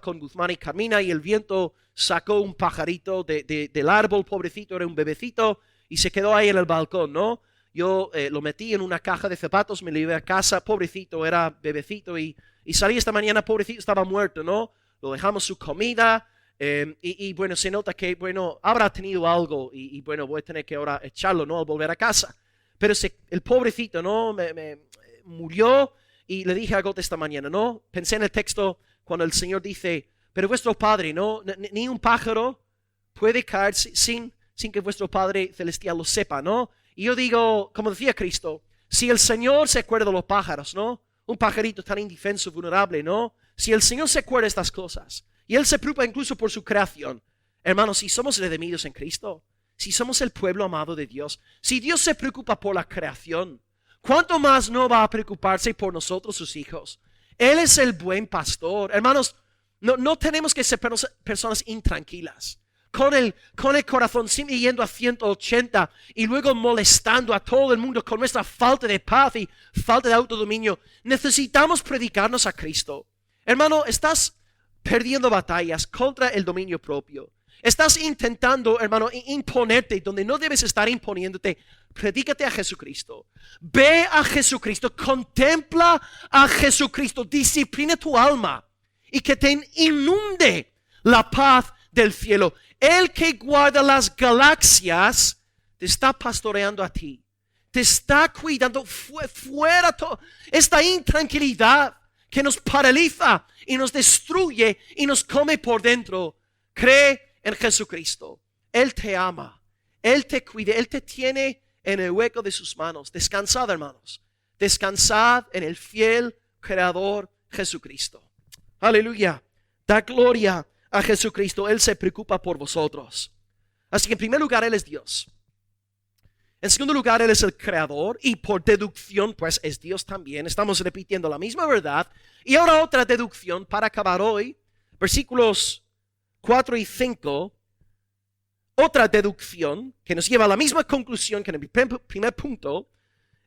con Guzmán y Carmina y el viento sacó un pajarito del árbol, pobrecito, era un bebecito, y se quedó ahí en el balcón, ¿no? Yo lo metí en una caja de zapatos, me lo llevé a casa, pobrecito, era bebecito, y salí esta mañana, pobrecito, estaba muerto, ¿no? Lo dejamos su comida, y bueno, se nota que, bueno, habrá tenido algo, y bueno, voy a tener que ahora echarlo, ¿no? Al volver a casa. Pero el pobrecito, ¿no? Me murió. Y le dije a Gote esta mañana, ¿no? Pensé en el texto cuando el Señor dice, pero vuestro Padre, ¿no? Ni un pájaro puede caer sin que vuestro Padre Celestial lo sepa, ¿no? Y yo digo, como decía Cristo, si el Señor se acuerda de los pájaros, ¿no? Un pajarito tan indefenso, vulnerable, ¿no? Si el Señor se acuerda de estas cosas, y Él se preocupa incluso por su creación, hermanos, si somos redimidos en Cristo, si somos el pueblo amado de Dios, si Dios se preocupa por la creación, ¿cuánto más no va a preocuparse por nosotros, sus hijos? Él es el buen pastor. Hermanos, no tenemos que ser personas intranquilas. Con el corazón siempre yendo a 180 y luego molestando a todo el mundo con nuestra falta de paz y falta de autodominio. Necesitamos predicarnos a Cristo. Hermano, estás perdiendo batallas contra el dominio propio. Estás intentando, hermano, imponerte donde no debes estar imponiéndote. Predícate a Jesucristo. Ve a Jesucristo. Contempla a Jesucristo. Disciplina tu alma. Y que te inunde la paz del cielo. El que guarda las galaxias te está pastoreando a ti. Te está cuidando fuera todo. Esta intranquilidad que nos paraliza y nos destruye y nos come por dentro. Cree en Jesucristo. Él te ama, Él te cuida, Él te tiene en el hueco de sus manos. Descansad, hermanos. Descansad en el fiel Creador Jesucristo. Aleluya. Da gloria a Jesucristo, Él se preocupa por vosotros. Así que en primer lugar, Él es Dios. En segundo lugar, Él es el creador y por deducción, pues es Dios también. Estamos repitiendo la misma verdad. Y ahora otra deducción para acabar hoy. Versículos 4 y 5. Otra deducción que nos lleva a la misma conclusión que en el primer punto.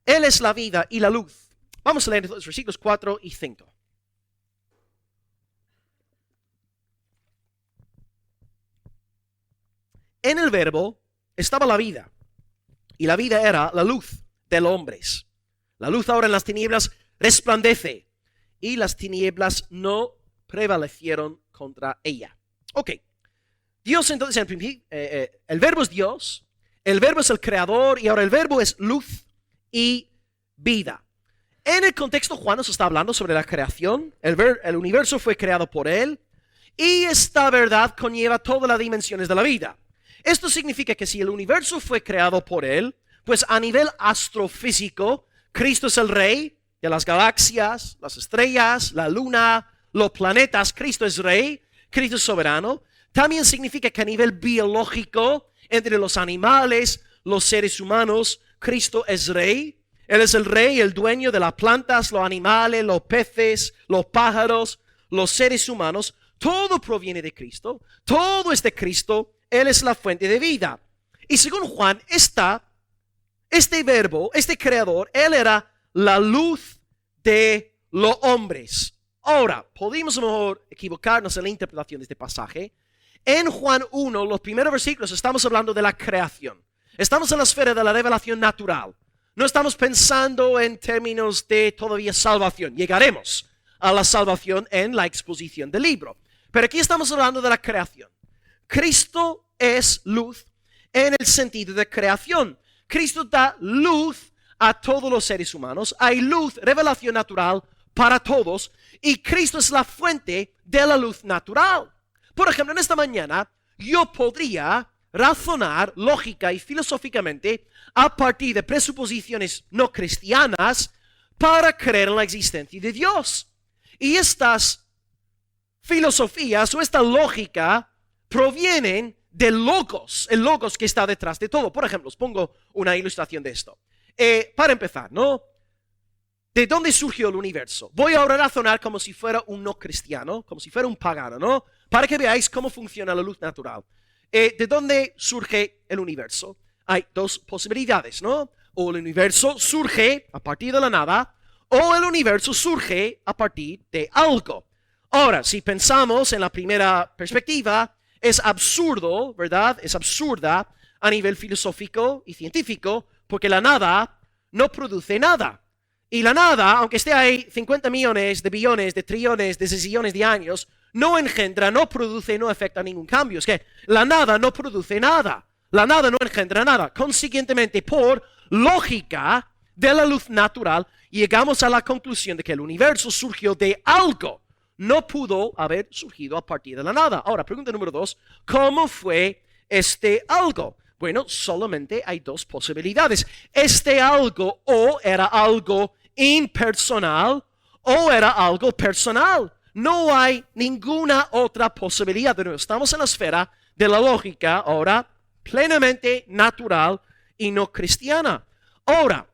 Él es la vida y la luz. Vamos a leer los versículos 4 y 5. En el verbo estaba la vida. Y la vida era la luz de los hombres. La luz ahora en las tinieblas resplandece. Y las tinieblas no prevalecieron contra ella. Ok. Dios entonces, en principio, el verbo es Dios. El verbo es el creador. Y ahora el verbo es luz y vida. En el contexto, Juan nos está hablando sobre la creación. El universo fue creado por Él. Y esta verdad conlleva todas las dimensiones de la vida. Esto significa que si el universo fue creado por Él, pues a nivel astrofísico, Cristo es el rey de las galaxias, las estrellas, la luna, los planetas. Cristo es rey, Cristo es soberano. También significa que a nivel biológico, entre los animales, los seres humanos, Cristo es rey. Él es el rey, el dueño de las plantas, los animales, los peces, los pájaros, los seres humanos. Todo proviene de Cristo. Todo es de Cristo. Él es la fuente de vida. Y según Juan, este verbo, este creador, Él era la luz de los hombres. Ahora, podemos a lo mejor equivocarnos en la interpretación de este pasaje. En Juan 1, los primeros versículos, estamos hablando de la creación. Estamos en la esfera de la revelación natural. No estamos pensando en términos de todavía salvación. Llegaremos a la salvación en la exposición del libro. Pero aquí estamos hablando de la creación. Cristo es luz en el sentido de creación. Cristo da luz a todos los seres humanos. Hay luz, revelación natural para todos. Y Cristo es la fuente de la luz natural. Por ejemplo, en esta mañana yo podría razonar lógica y filosóficamente a partir de presuposiciones no cristianas para creer en la existencia de Dios. Y estas filosofías o esta lógica provienen del logos, el logos que está detrás de todo. Por ejemplo, os pongo una ilustración de esto. Para empezar, ¿no? ¿De dónde surgió el universo? Voy ahora a razonar como si fuera un no cristiano, como si fuera un pagano, ¿no? Para que veáis cómo funciona la luz natural. ¿De dónde surge el universo? Hay dos posibilidades, ¿no? O el universo surge a partir de la nada, o el universo surge a partir de algo. Ahora, si pensamos en la primera perspectiva, es absurdo, ¿verdad? Es absurda a nivel filosófico y científico, porque la nada no produce nada. Y la nada, aunque esté ahí 50 millones de billones, de trillones, de sexillones de años, no engendra, no produce, no afecta ningún cambio. Es que la nada no produce nada. La nada no engendra nada. Consiguientemente, por lógica de la luz natural, llegamos a la conclusión de que el universo surgió de algo. No pudo haber surgido a partir de la nada. Ahora, pregunta número 2. ¿Cómo fue este algo? Bueno, solamente hay dos posibilidades. Este algo o era algo impersonal o era algo personal. No hay ninguna otra posibilidad. Pero estamos en la esfera de la lógica ahora plenamente natural y no cristiana. Ahora,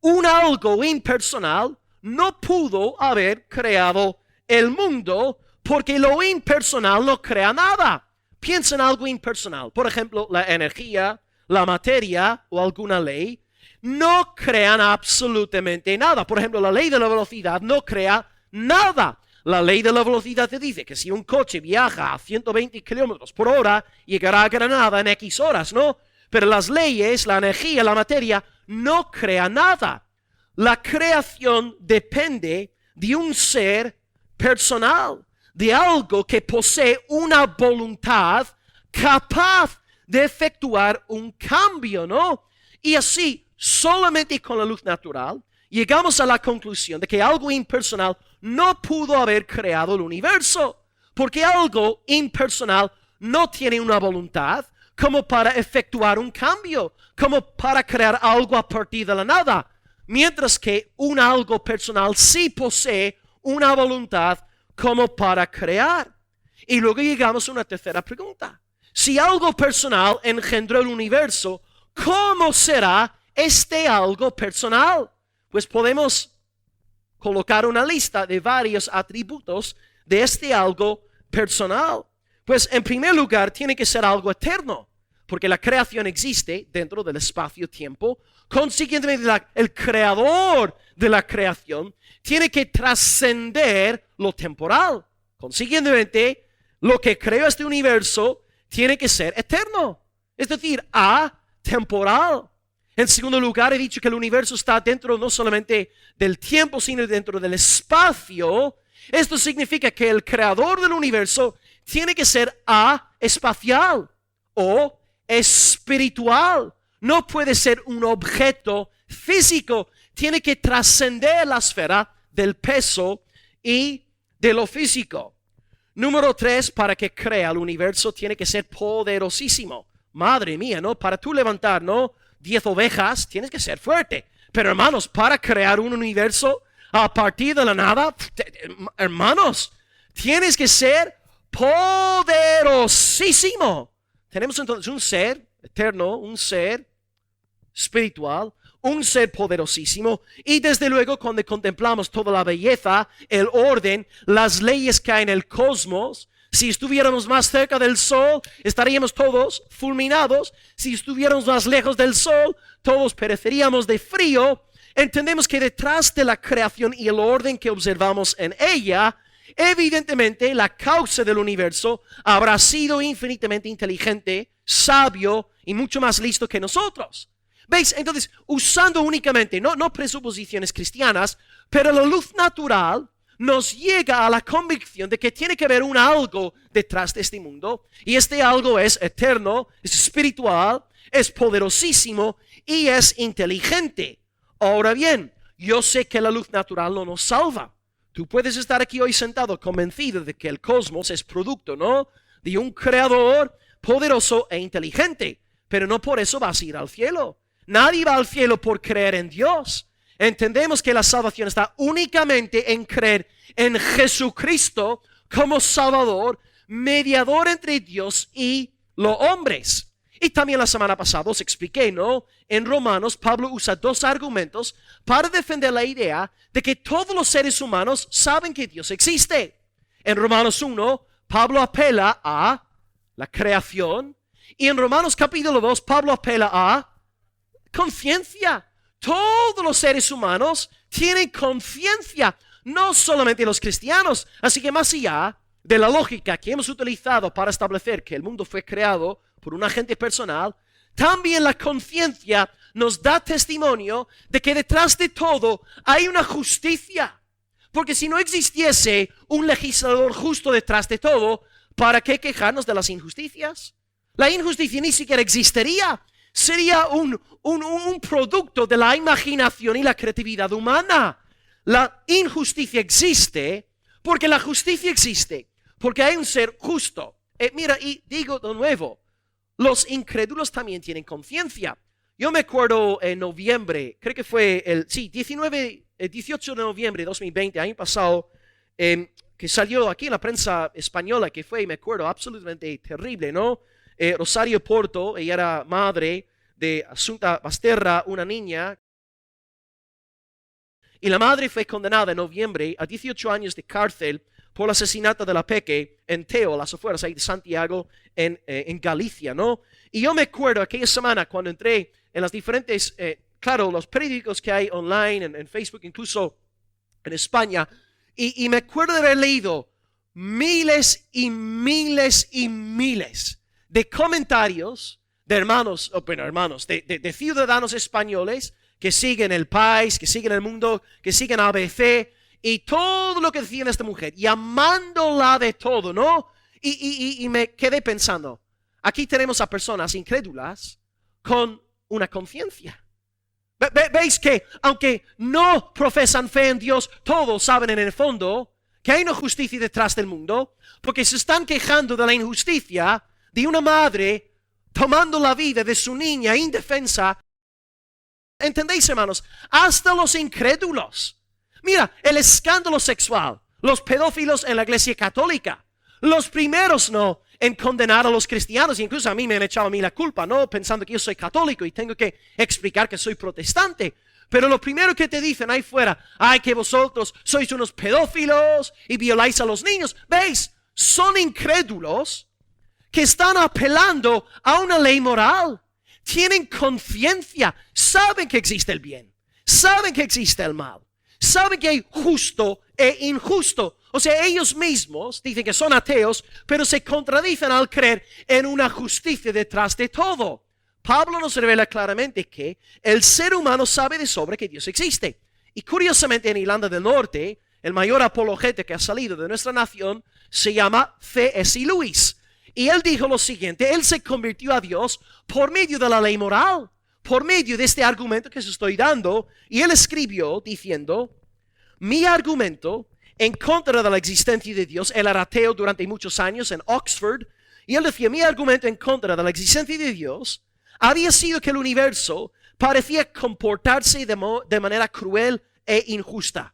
un algo impersonal no pudo haber creado el mundo porque lo impersonal no crea nada. Piensa en algo impersonal. Por ejemplo, la energía, la materia o alguna ley no crean absolutamente nada. Por ejemplo, la ley de la velocidad no crea nada. La ley de la velocidad te dice que si un coche viaja a 120 kilómetros por hora, llegará a Granada en X horas, ¿no? Pero las leyes, la energía, la materia, no crean nada. La creación depende de un ser personal, de algo que posee una voluntad capaz de efectuar un cambio, ¿no? Y así, solamente con la luz natural, llegamos a la conclusión de que algo impersonal no pudo haber creado el universo, porque algo impersonal no tiene una voluntad como para efectuar un cambio, como para crear algo a partir de la nada, mientras que un algo personal sí posee una voluntad como para crear. Y luego llegamos a una tercera pregunta. Si algo personal engendró el universo, ¿cómo será este algo personal? Pues podemos colocar una lista de varios atributos de este algo personal. Pues en primer lugar tiene que ser algo eterno, porque la creación existe dentro del espacio-tiempo. Consiguientemente el creador de la creación tiene que trascender lo temporal. Consiguientemente lo que creó este universo tiene que ser eterno, es decir, atemporal. En segundo lugar, he dicho que el universo está dentro no solamente del tiempo, sino dentro del espacio. Esto significa que el creador del universo tiene que ser espacial o espiritual. No puede ser un objeto físico. Tiene que trascender la esfera del peso y de lo físico. Número 3, para que crea el universo tiene que ser poderosísimo. Madre mía, ¿no? Para tú levantar, ¿no? 10 ovejas, tienes que ser fuerte. Pero hermanos, para crear un universo a partir de la nada, hermanos, tienes que ser poderosísimo. Tenemos entonces un ser eterno, un ser espiritual, un ser poderosísimo, y desde luego cuando contemplamos toda la belleza, el orden, las leyes que hay en el cosmos, si estuviéramos más cerca del sol, estaríamos todos fulminados. Si estuviéramos más lejos del sol, todos pereceríamos de frío. Entendemos que detrás de la creación y el orden que observamos en ella, evidentemente la causa del universo habrá sido infinitamente inteligente, sabio y mucho más listo que nosotros. ¿Veis? Entonces, usando únicamente, no presuposiciones cristianas, pero la luz natural nos llega a la convicción de que tiene que haber un algo detrás de este mundo, y este algo es eterno, es espiritual, es poderosísimo y es inteligente. Ahora bien, yo sé que la luz natural no nos salva. Tú puedes estar aquí hoy sentado convencido de que el cosmos es producto, ¿no?, de un creador poderoso e inteligente, pero no por eso vas a ir al cielo. Nadie va al cielo por creer en Dios. Entendemos que la salvación está únicamente en creer en Jesucristo como Salvador, mediador entre Dios y los hombres. Y también la semana pasada os expliqué, ¿no? En Romanos, Pablo usa 2 argumentos para defender la idea de que todos los seres humanos saben que Dios existe. En Romanos 1, Pablo apela a la creación, y en Romanos capítulo 2, Pablo apela a conciencia. Todos los seres humanos tienen conciencia, no solamente los cristianos. Así que más allá de la lógica que hemos utilizado para establecer que el mundo fue creado por un agente personal, también la conciencia nos da testimonio de que detrás de todo hay una justicia. Porque si no existiese un legislador justo detrás de todo, ¿para qué quejarnos de las injusticias? La injusticia ni siquiera existiría. Sería un producto de la imaginación y la creatividad humana. La injusticia existe porque la justicia existe, porque hay un ser justo. Mira, y digo de nuevo, los incrédulos también tienen conciencia. Yo me acuerdo en noviembre, creo que fue el 18 de noviembre de 2020, año pasado, que salió aquí en la prensa española, que fue, me acuerdo, absolutamente terrible, ¿no? Rosario Porto, ella era madre de Asunta Basterra, una niña, y la madre fue condenada en noviembre a 18 años de cárcel por el asesinato de la peque en Teo, a las afueras ahí de Santiago, en Galicia, ¿no? Y yo me acuerdo aquella semana cuando entré en las diferentes, claro, los periódicos que hay online, en Facebook, incluso en España, y me acuerdo de haber leído miles y miles y miles de comentarios de hermanos, de ciudadanos españoles que siguen El País, que siguen El Mundo, que siguen ABC, y todo lo que decían esta mujer, llamándola de todo, ¿no? Y me quedé pensando, aquí tenemos a personas incrédulas con una conciencia. ¿Veis que aunque no profesan fe en Dios, todos saben en el fondo que hay una justicia detrás del mundo, porque se están quejando de la injusticia de una madre tomando la vida de su niña indefensa? ¿Entendéis, hermanos? Hasta los incrédulos. Mira, el escándalo sexual, los pedófilos en la iglesia católica, Los primeros, ¿no?, en condenar a los cristianos, incluso a mí me han echado a mí la culpa, ¿no?, pensando que yo soy católico y tengo que explicar que soy protestante. Pero lo primero que te dicen ahí fuera, ay, que vosotros sois unos pedófilos y violáis a los niños. ¿Veis? Son incrédulos que están apelando a una ley moral. Tienen conciencia, saben que existe el bien, saben que existe el mal, saben que hay justo e injusto. O sea, ellos mismos dicen que son ateos, pero se contradicen al creer en una justicia detrás de todo. Pablo nos revela claramente que el ser humano sabe de sobra que Dios existe. Y curiosamente en Irlanda del Norte, el mayor apologeta que ha salido de nuestra nación se llama C.S. Lewis. Y él dijo lo siguiente, él se convirtió a Dios por medio de la ley moral, por medio de este argumento que os estoy dando. Y él escribió diciendo, mi argumento en contra de la existencia de Dios, él era ateo durante muchos años en Oxford, y él decía, mi argumento en contra de la existencia de Dios había sido que el universo parecía comportarse de manera cruel e injusta.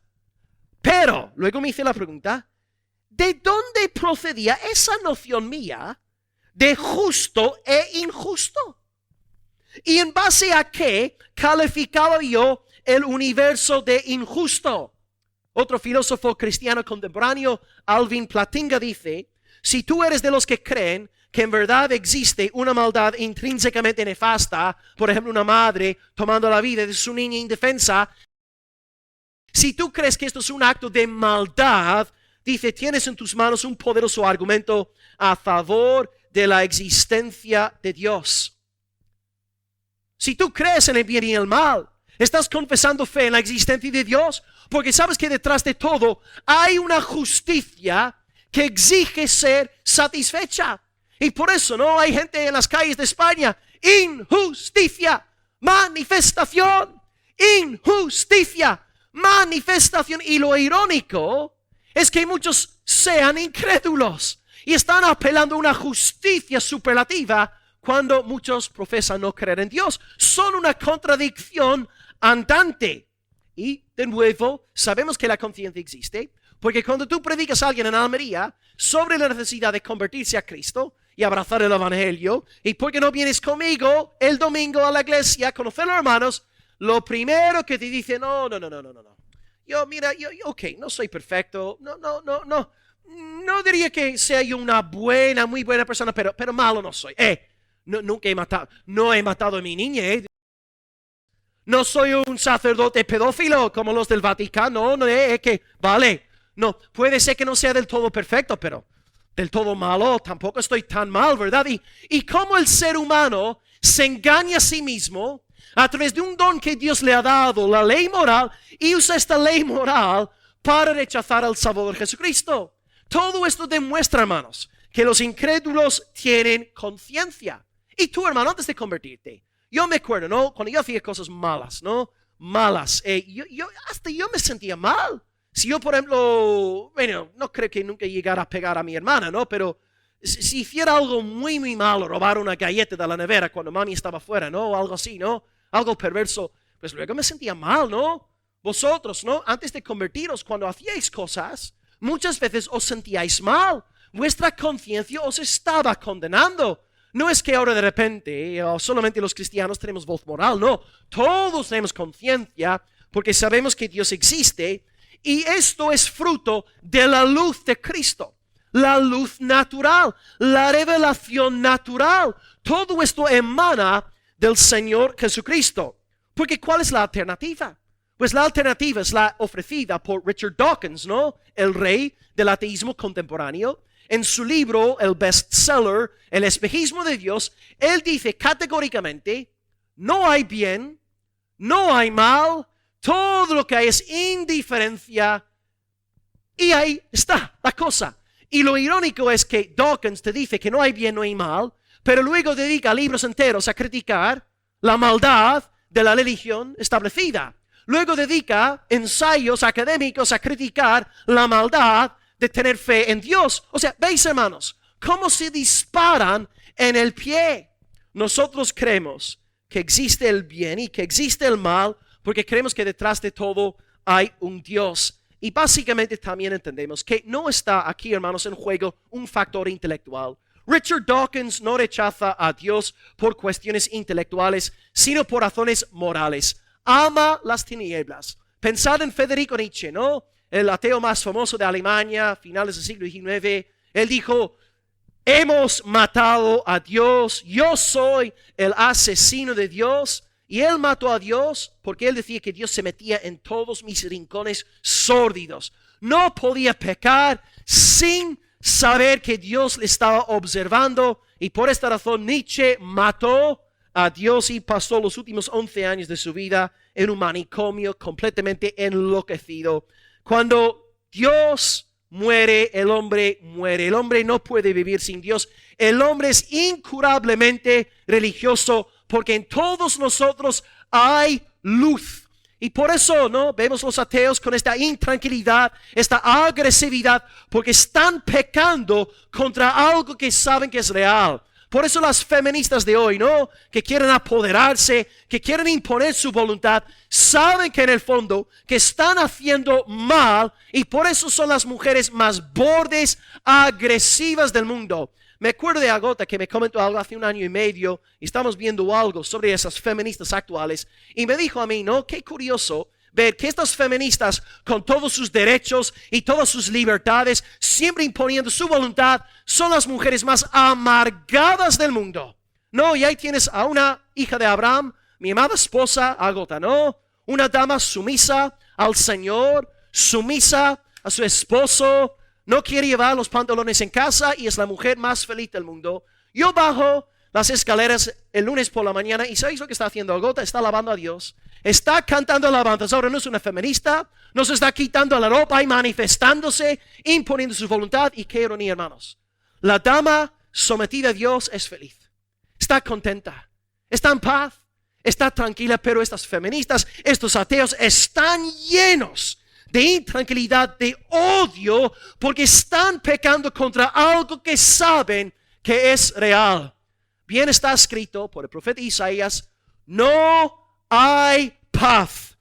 Pero, luego me hice la pregunta, ¿de dónde procedía esa noción mía de justo e injusto? ¿Y en base a qué calificaba yo el universo de injusto? Otro filósofo cristiano contemporáneo, Alvin Plantinga, dice, si tú eres de los que creen que en verdad existe una maldad intrínsecamente nefasta, por ejemplo, una madre tomando la vida de su niña indefensa, si tú crees que esto es un acto de maldad, dice, tienes en tus manos un poderoso argumento a favor de la existencia de Dios. Si tú crees en el bien y el mal, estás confesando fe en la existencia de Dios, porque sabes que detrás de todo hay una justicia que exige ser satisfecha. Y por eso no hay gente en las calles de España, injusticia, manifestación, injusticia, manifestación. Y lo irónico es que muchos sean incrédulos y están apelando a una justicia superlativa cuando muchos profesan no creer en Dios. Son una contradicción andante. Y de nuevo, sabemos que la conciencia existe, porque cuando tú predicas a alguien en Almería sobre la necesidad de convertirse a Cristo y abrazar el Evangelio, y por qué no vienes conmigo el domingo a la iglesia a conocer a los hermanos, lo primero que te dice, no. Yo, ok, no soy perfecto, no diría que sea yo una muy buena persona, pero malo no soy. Nunca he matado, no he matado a mi niña, No soy un sacerdote pedófilo como los del Vaticano, no, puede ser que no sea del todo perfecto, pero del todo malo, tampoco estoy tan mal, ¿verdad? Y cómo el ser humano se engaña a sí mismo a través de un don que Dios le ha dado, la ley moral, y usa esta ley moral para rechazar al Salvador Jesucristo. Todo esto demuestra, hermanos, que los incrédulos tienen conciencia. Y tú, hermano, antes de convertirte, yo me acuerdo, ¿no? Cuando yo hacía cosas malas, ¿no? Malas, yo me sentía mal. Si yo, por ejemplo, bueno, no creo que nunca llegara a pegar a mi hermana, ¿no? Pero si hiciera algo muy malo, robar una galleta de la nevera cuando mami estaba fuera, ¿no? O algo así, ¿no? Algo perverso, pues luego me sentía mal, ¿no? Vosotros, ¿no? Antes de convertiros, cuando hacíais cosas, muchas veces os sentíais mal. Vuestra conciencia os estaba condenando. No es que ahora de repente solamente los cristianos tenemos voz moral, no. Todos tenemos conciencia porque sabemos que Dios existe. Y esto es fruto de la luz de Cristo, la luz natural, la revelación natural. Todo esto emana del Señor Jesucristo. Porque ¿cuál es la alternativa? Pues la alternativa es la ofrecida por Richard Dawkins, ¿no? El rey del ateísmo contemporáneo. En su libro, el bestseller, El espejismo de Dios, él dice categóricamente, no hay bien, no hay mal, todo lo que hay es indiferencia. Y ahí está la cosa. Y lo irónico es que Dawkins te dice que no hay bien, no hay mal, pero luego dedica libros enteros a criticar la maldad de la religión establecida. Luego dedica ensayos académicos a criticar la maldad de tener fe en Dios. O sea, veis, hermanos, cómo se disparan en el pie. Nosotros creemos que existe el bien y que existe el mal, porque creemos que detrás de todo hay un Dios. Y básicamente también entendemos que no está aquí, hermanos, en juego un factor intelectual. Richard Dawkins no rechaza a Dios por cuestiones intelectuales, sino por razones morales. Ama las tinieblas. Pensad en Federico Nietzsche, ¿no? El ateo más famoso de Alemania, finales del siglo XIX. Él dijo: hemos matado a Dios, yo soy el asesino de Dios. Y él mató a Dios porque él decía que Dios se metía en todos mis rincones sórdidos. No podía pecar sin saber que Dios le estaba observando. Y por esta razón Nietzsche mató a Dios y pasó los últimos 11 años de su vida en un manicomio completamente enloquecido. Cuando Dios muere, el hombre muere. El hombre no puede vivir sin Dios. El hombre es incurablemente religioso porque en todos nosotros hay luz. Y por eso, ¿no? Vemos los ateos con esta intranquilidad, esta agresividad, porque están pecando contra algo que saben que es real. Por eso las feministas de hoy, ¿no? Que quieren apoderarse, que quieren imponer su voluntad, saben que en el fondo que están haciendo mal, y por eso son las mujeres más bordes, agresivas del mundo. Me acuerdo de Agota que me comentó algo hace 1 año y medio, y estamos viendo algo sobre esas feministas actuales, y me dijo a mí, ¿no? Qué curioso ver que estas feministas, con todos sus derechos y todas sus libertades, siempre imponiendo su voluntad, son las mujeres más amargadas del mundo. No, y ahí tienes a una hija de Abraham, mi amada esposa, Agota, ¿no? Una dama sumisa al Señor, sumisa a su esposo, no quiere llevar los pantalones en casa y es la mujer más feliz del mundo. Yo bajo las escaleras el lunes por la mañana y ¿sabéis lo que está haciendo Agota? Está alabando a Dios. Está cantando alabanzas. Ahora no es una feminista, no se está quitando la ropa y manifestándose, imponiendo su voluntad. Y qué ironía, hermanos. La dama sometida a Dios es feliz. Está contenta. Está en paz. Está tranquila. Pero estas feministas, estos ateos están llenos de intranquilidad, de odio, porque están pecando contra algo que saben que es real. Bien está escrito por el profeta Isaías: no hay paz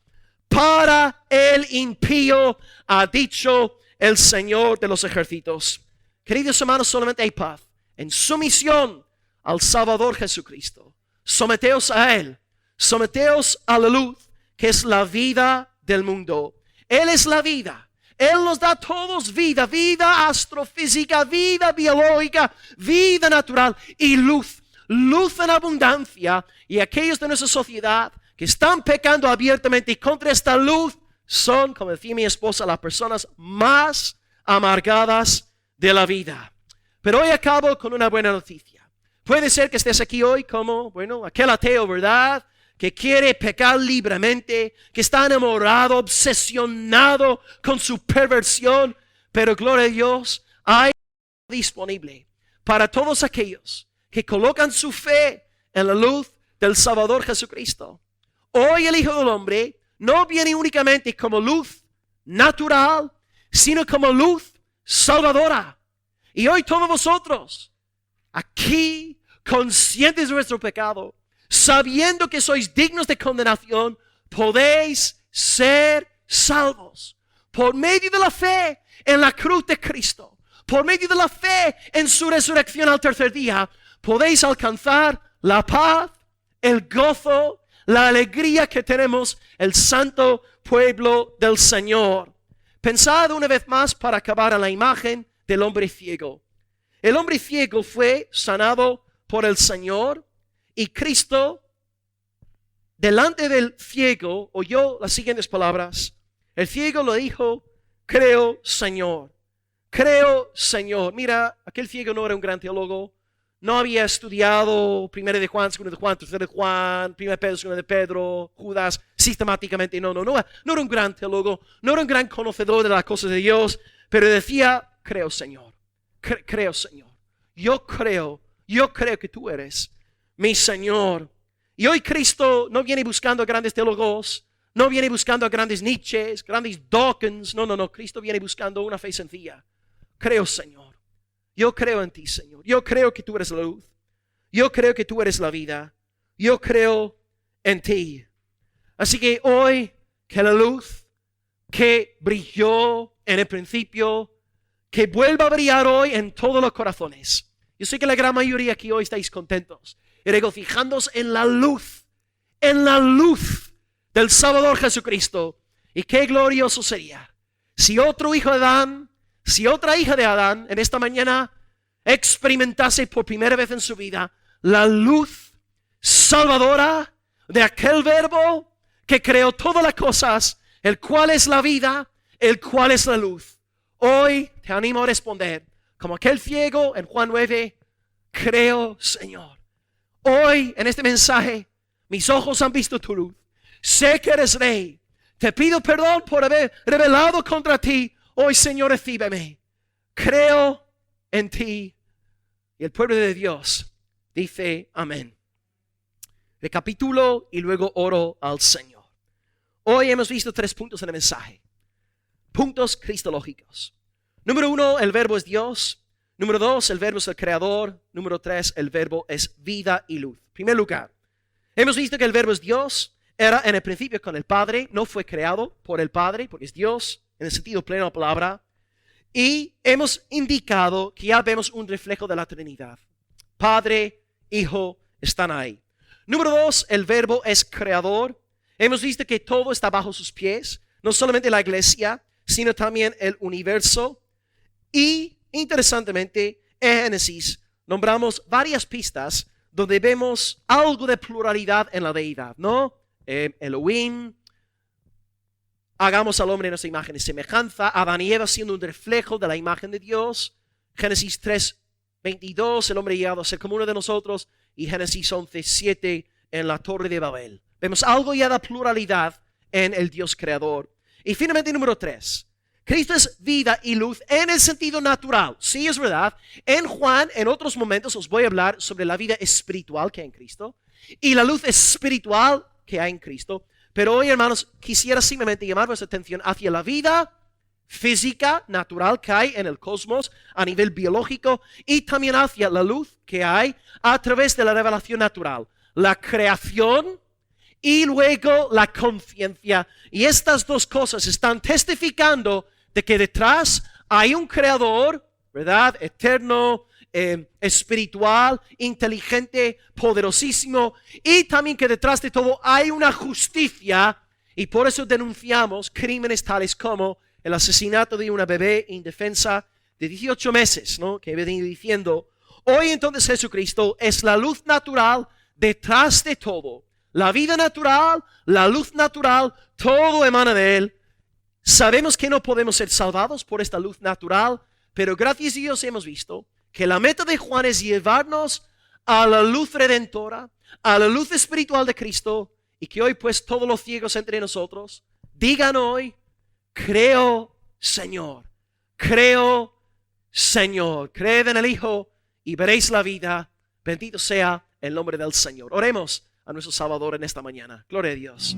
para el impío, ha dicho el Señor de los ejércitos. Queridos hermanos, solamente hay paz en sumisión al Salvador Jesucristo. Someteos a Él, someteos a la luz, que es la vida del mundo. Él es la vida. Él nos da a todos vida, vida astrofísica, vida biológica, vida natural y luz. Luz en abundancia. Y aquellos de nuestra sociedad que están pecando abiertamente y contra esta luz son, como decía mi esposa, las personas más amargadas de la vida. Pero hoy acabo con una buena noticia. Puede ser que estés aquí hoy como, bueno, aquel ateo, ¿verdad?, que quiere pecar libremente, que está enamorado, obsesionado con su perversión. Pero gloria a Dios, hay disponible para todos aquellos que colocan su fe en la luz del Salvador Jesucristo. Hoy el Hijo del Hombre no viene únicamente como luz natural, sino como luz salvadora. Y hoy todos vosotros, aquí, conscientes de vuestro pecado, sabiendo que sois dignos de condenación, podéis ser salvos por medio de la fe en la cruz de Cristo, por medio de la fe en su resurrección al tercer día. Podéis alcanzar la paz, el gozo, la alegría que tenemos el santo pueblo del Señor. Pensad una vez más, para acabar, en la imagen del hombre ciego. El hombre ciego fue sanado por el Señor. Y Cristo, delante del ciego, oyó las siguientes palabras. El ciego le dijo: creo, Señor. Creo, Señor. Mira, aquel ciego no era un gran teólogo. No había estudiado 1 de Juan, 2 de Juan, 3 de Juan, 1 de Pedro, 2 de Pedro, Judas, sistemáticamente. No era un gran teólogo. No era un gran conocedor de las cosas de Dios. Pero decía: creo, Señor. Creo, Señor. Yo creo que tú eres mi Señor. Y hoy Cristo no viene buscando a grandes teólogos, no viene buscando a grandes Nietzsches, grandes Dawkins. No. Cristo viene buscando una fe sencilla. Creo, Señor. Yo creo en ti, Señor. Yo creo que tú eres la luz. Yo creo que tú eres la vida. Yo creo en ti. Así que hoy, que la luz que brilló en el principio, que vuelva a brillar hoy en todos los corazones. Yo sé que la gran mayoría aquí hoy estáis contentos y regocijándoos en la luz del Salvador Jesucristo. Y qué glorioso sería si otro hijo de Adán, si otra hija de Adán en esta mañana experimentase por primera vez en su vida la luz salvadora de aquel verbo que creó todas las cosas, el cual es la vida, el cual es la luz. Hoy te animo a responder como aquel ciego en Juan 9, creo, Señor. Hoy en este mensaje, mis ojos han visto tu luz. Sé que eres rey. Te pido perdón por haber rebelado contra ti. Hoy, Señor, recíbeme. Creo en ti. Y el pueblo de Dios dice amén. Recapitulo y luego oro al Señor. Hoy hemos visto 3 puntos en el mensaje. Puntos cristológicos. Número 1, el verbo es Dios. Número 2, el verbo es el creador. Número 3, el verbo es vida y luz. En primer lugar, hemos visto que el verbo es Dios. Era en el principio con el Padre. No fue creado por el Padre porque es Dios en el sentido pleno de la palabra. Y hemos indicado que ya vemos un reflejo de la Trinidad. Padre, Hijo, están ahí. Número 2, el verbo es creador. Hemos visto que todo está bajo sus pies. No solamente la iglesia, sino también el universo. Y interesantemente, en Génesis nombramos varias pistas donde vemos algo de pluralidad en la deidad, ¿no? Elohim, hagamos al hombre en nuestra imagen y semejanza. Adán y Eva siendo un reflejo de la imagen de Dios. Génesis 3:22, el hombre llegado a ser como uno de nosotros. Y Génesis 11:7, en la torre de Babel. Vemos algo ya de pluralidad en el Dios creador. Y finalmente, número 3. Cristo es vida y luz en el sentido natural. Sí, es verdad. En Juan, en otros momentos, os voy a hablar sobre la vida espiritual que hay en Cristo y la luz espiritual que hay en Cristo. Pero hoy, hermanos, quisiera simplemente llamar vuestra atención hacia la vida física, natural que hay en el cosmos a nivel biológico y también hacia la luz que hay a través de la revelación natural, la creación y luego la conciencia. Y estas dos cosas están testificando de que detrás hay un creador, ¿verdad? Eterno, espiritual, inteligente, poderosísimo, y también que detrás de todo hay una justicia, y por eso denunciamos crímenes tales como el asesinato de una bebé indefensa de 18 meses, ¿no? Que he venido diciendo. Hoy entonces Jesucristo es la luz natural detrás de todo. La vida natural, la luz natural, todo emana de Él. Sabemos que no podemos ser salvados por esta luz natural, pero gracias a Dios hemos visto que la meta de Juan es llevarnos a la luz redentora, a la luz espiritual de Cristo, y que hoy pues todos los ciegos entre nosotros digan hoy, creo Señor, creo Señor, creed en el Hijo y veréis la vida. Bendito sea el nombre del Señor. Oremos a nuestro Salvador en esta mañana. Gloria a Dios.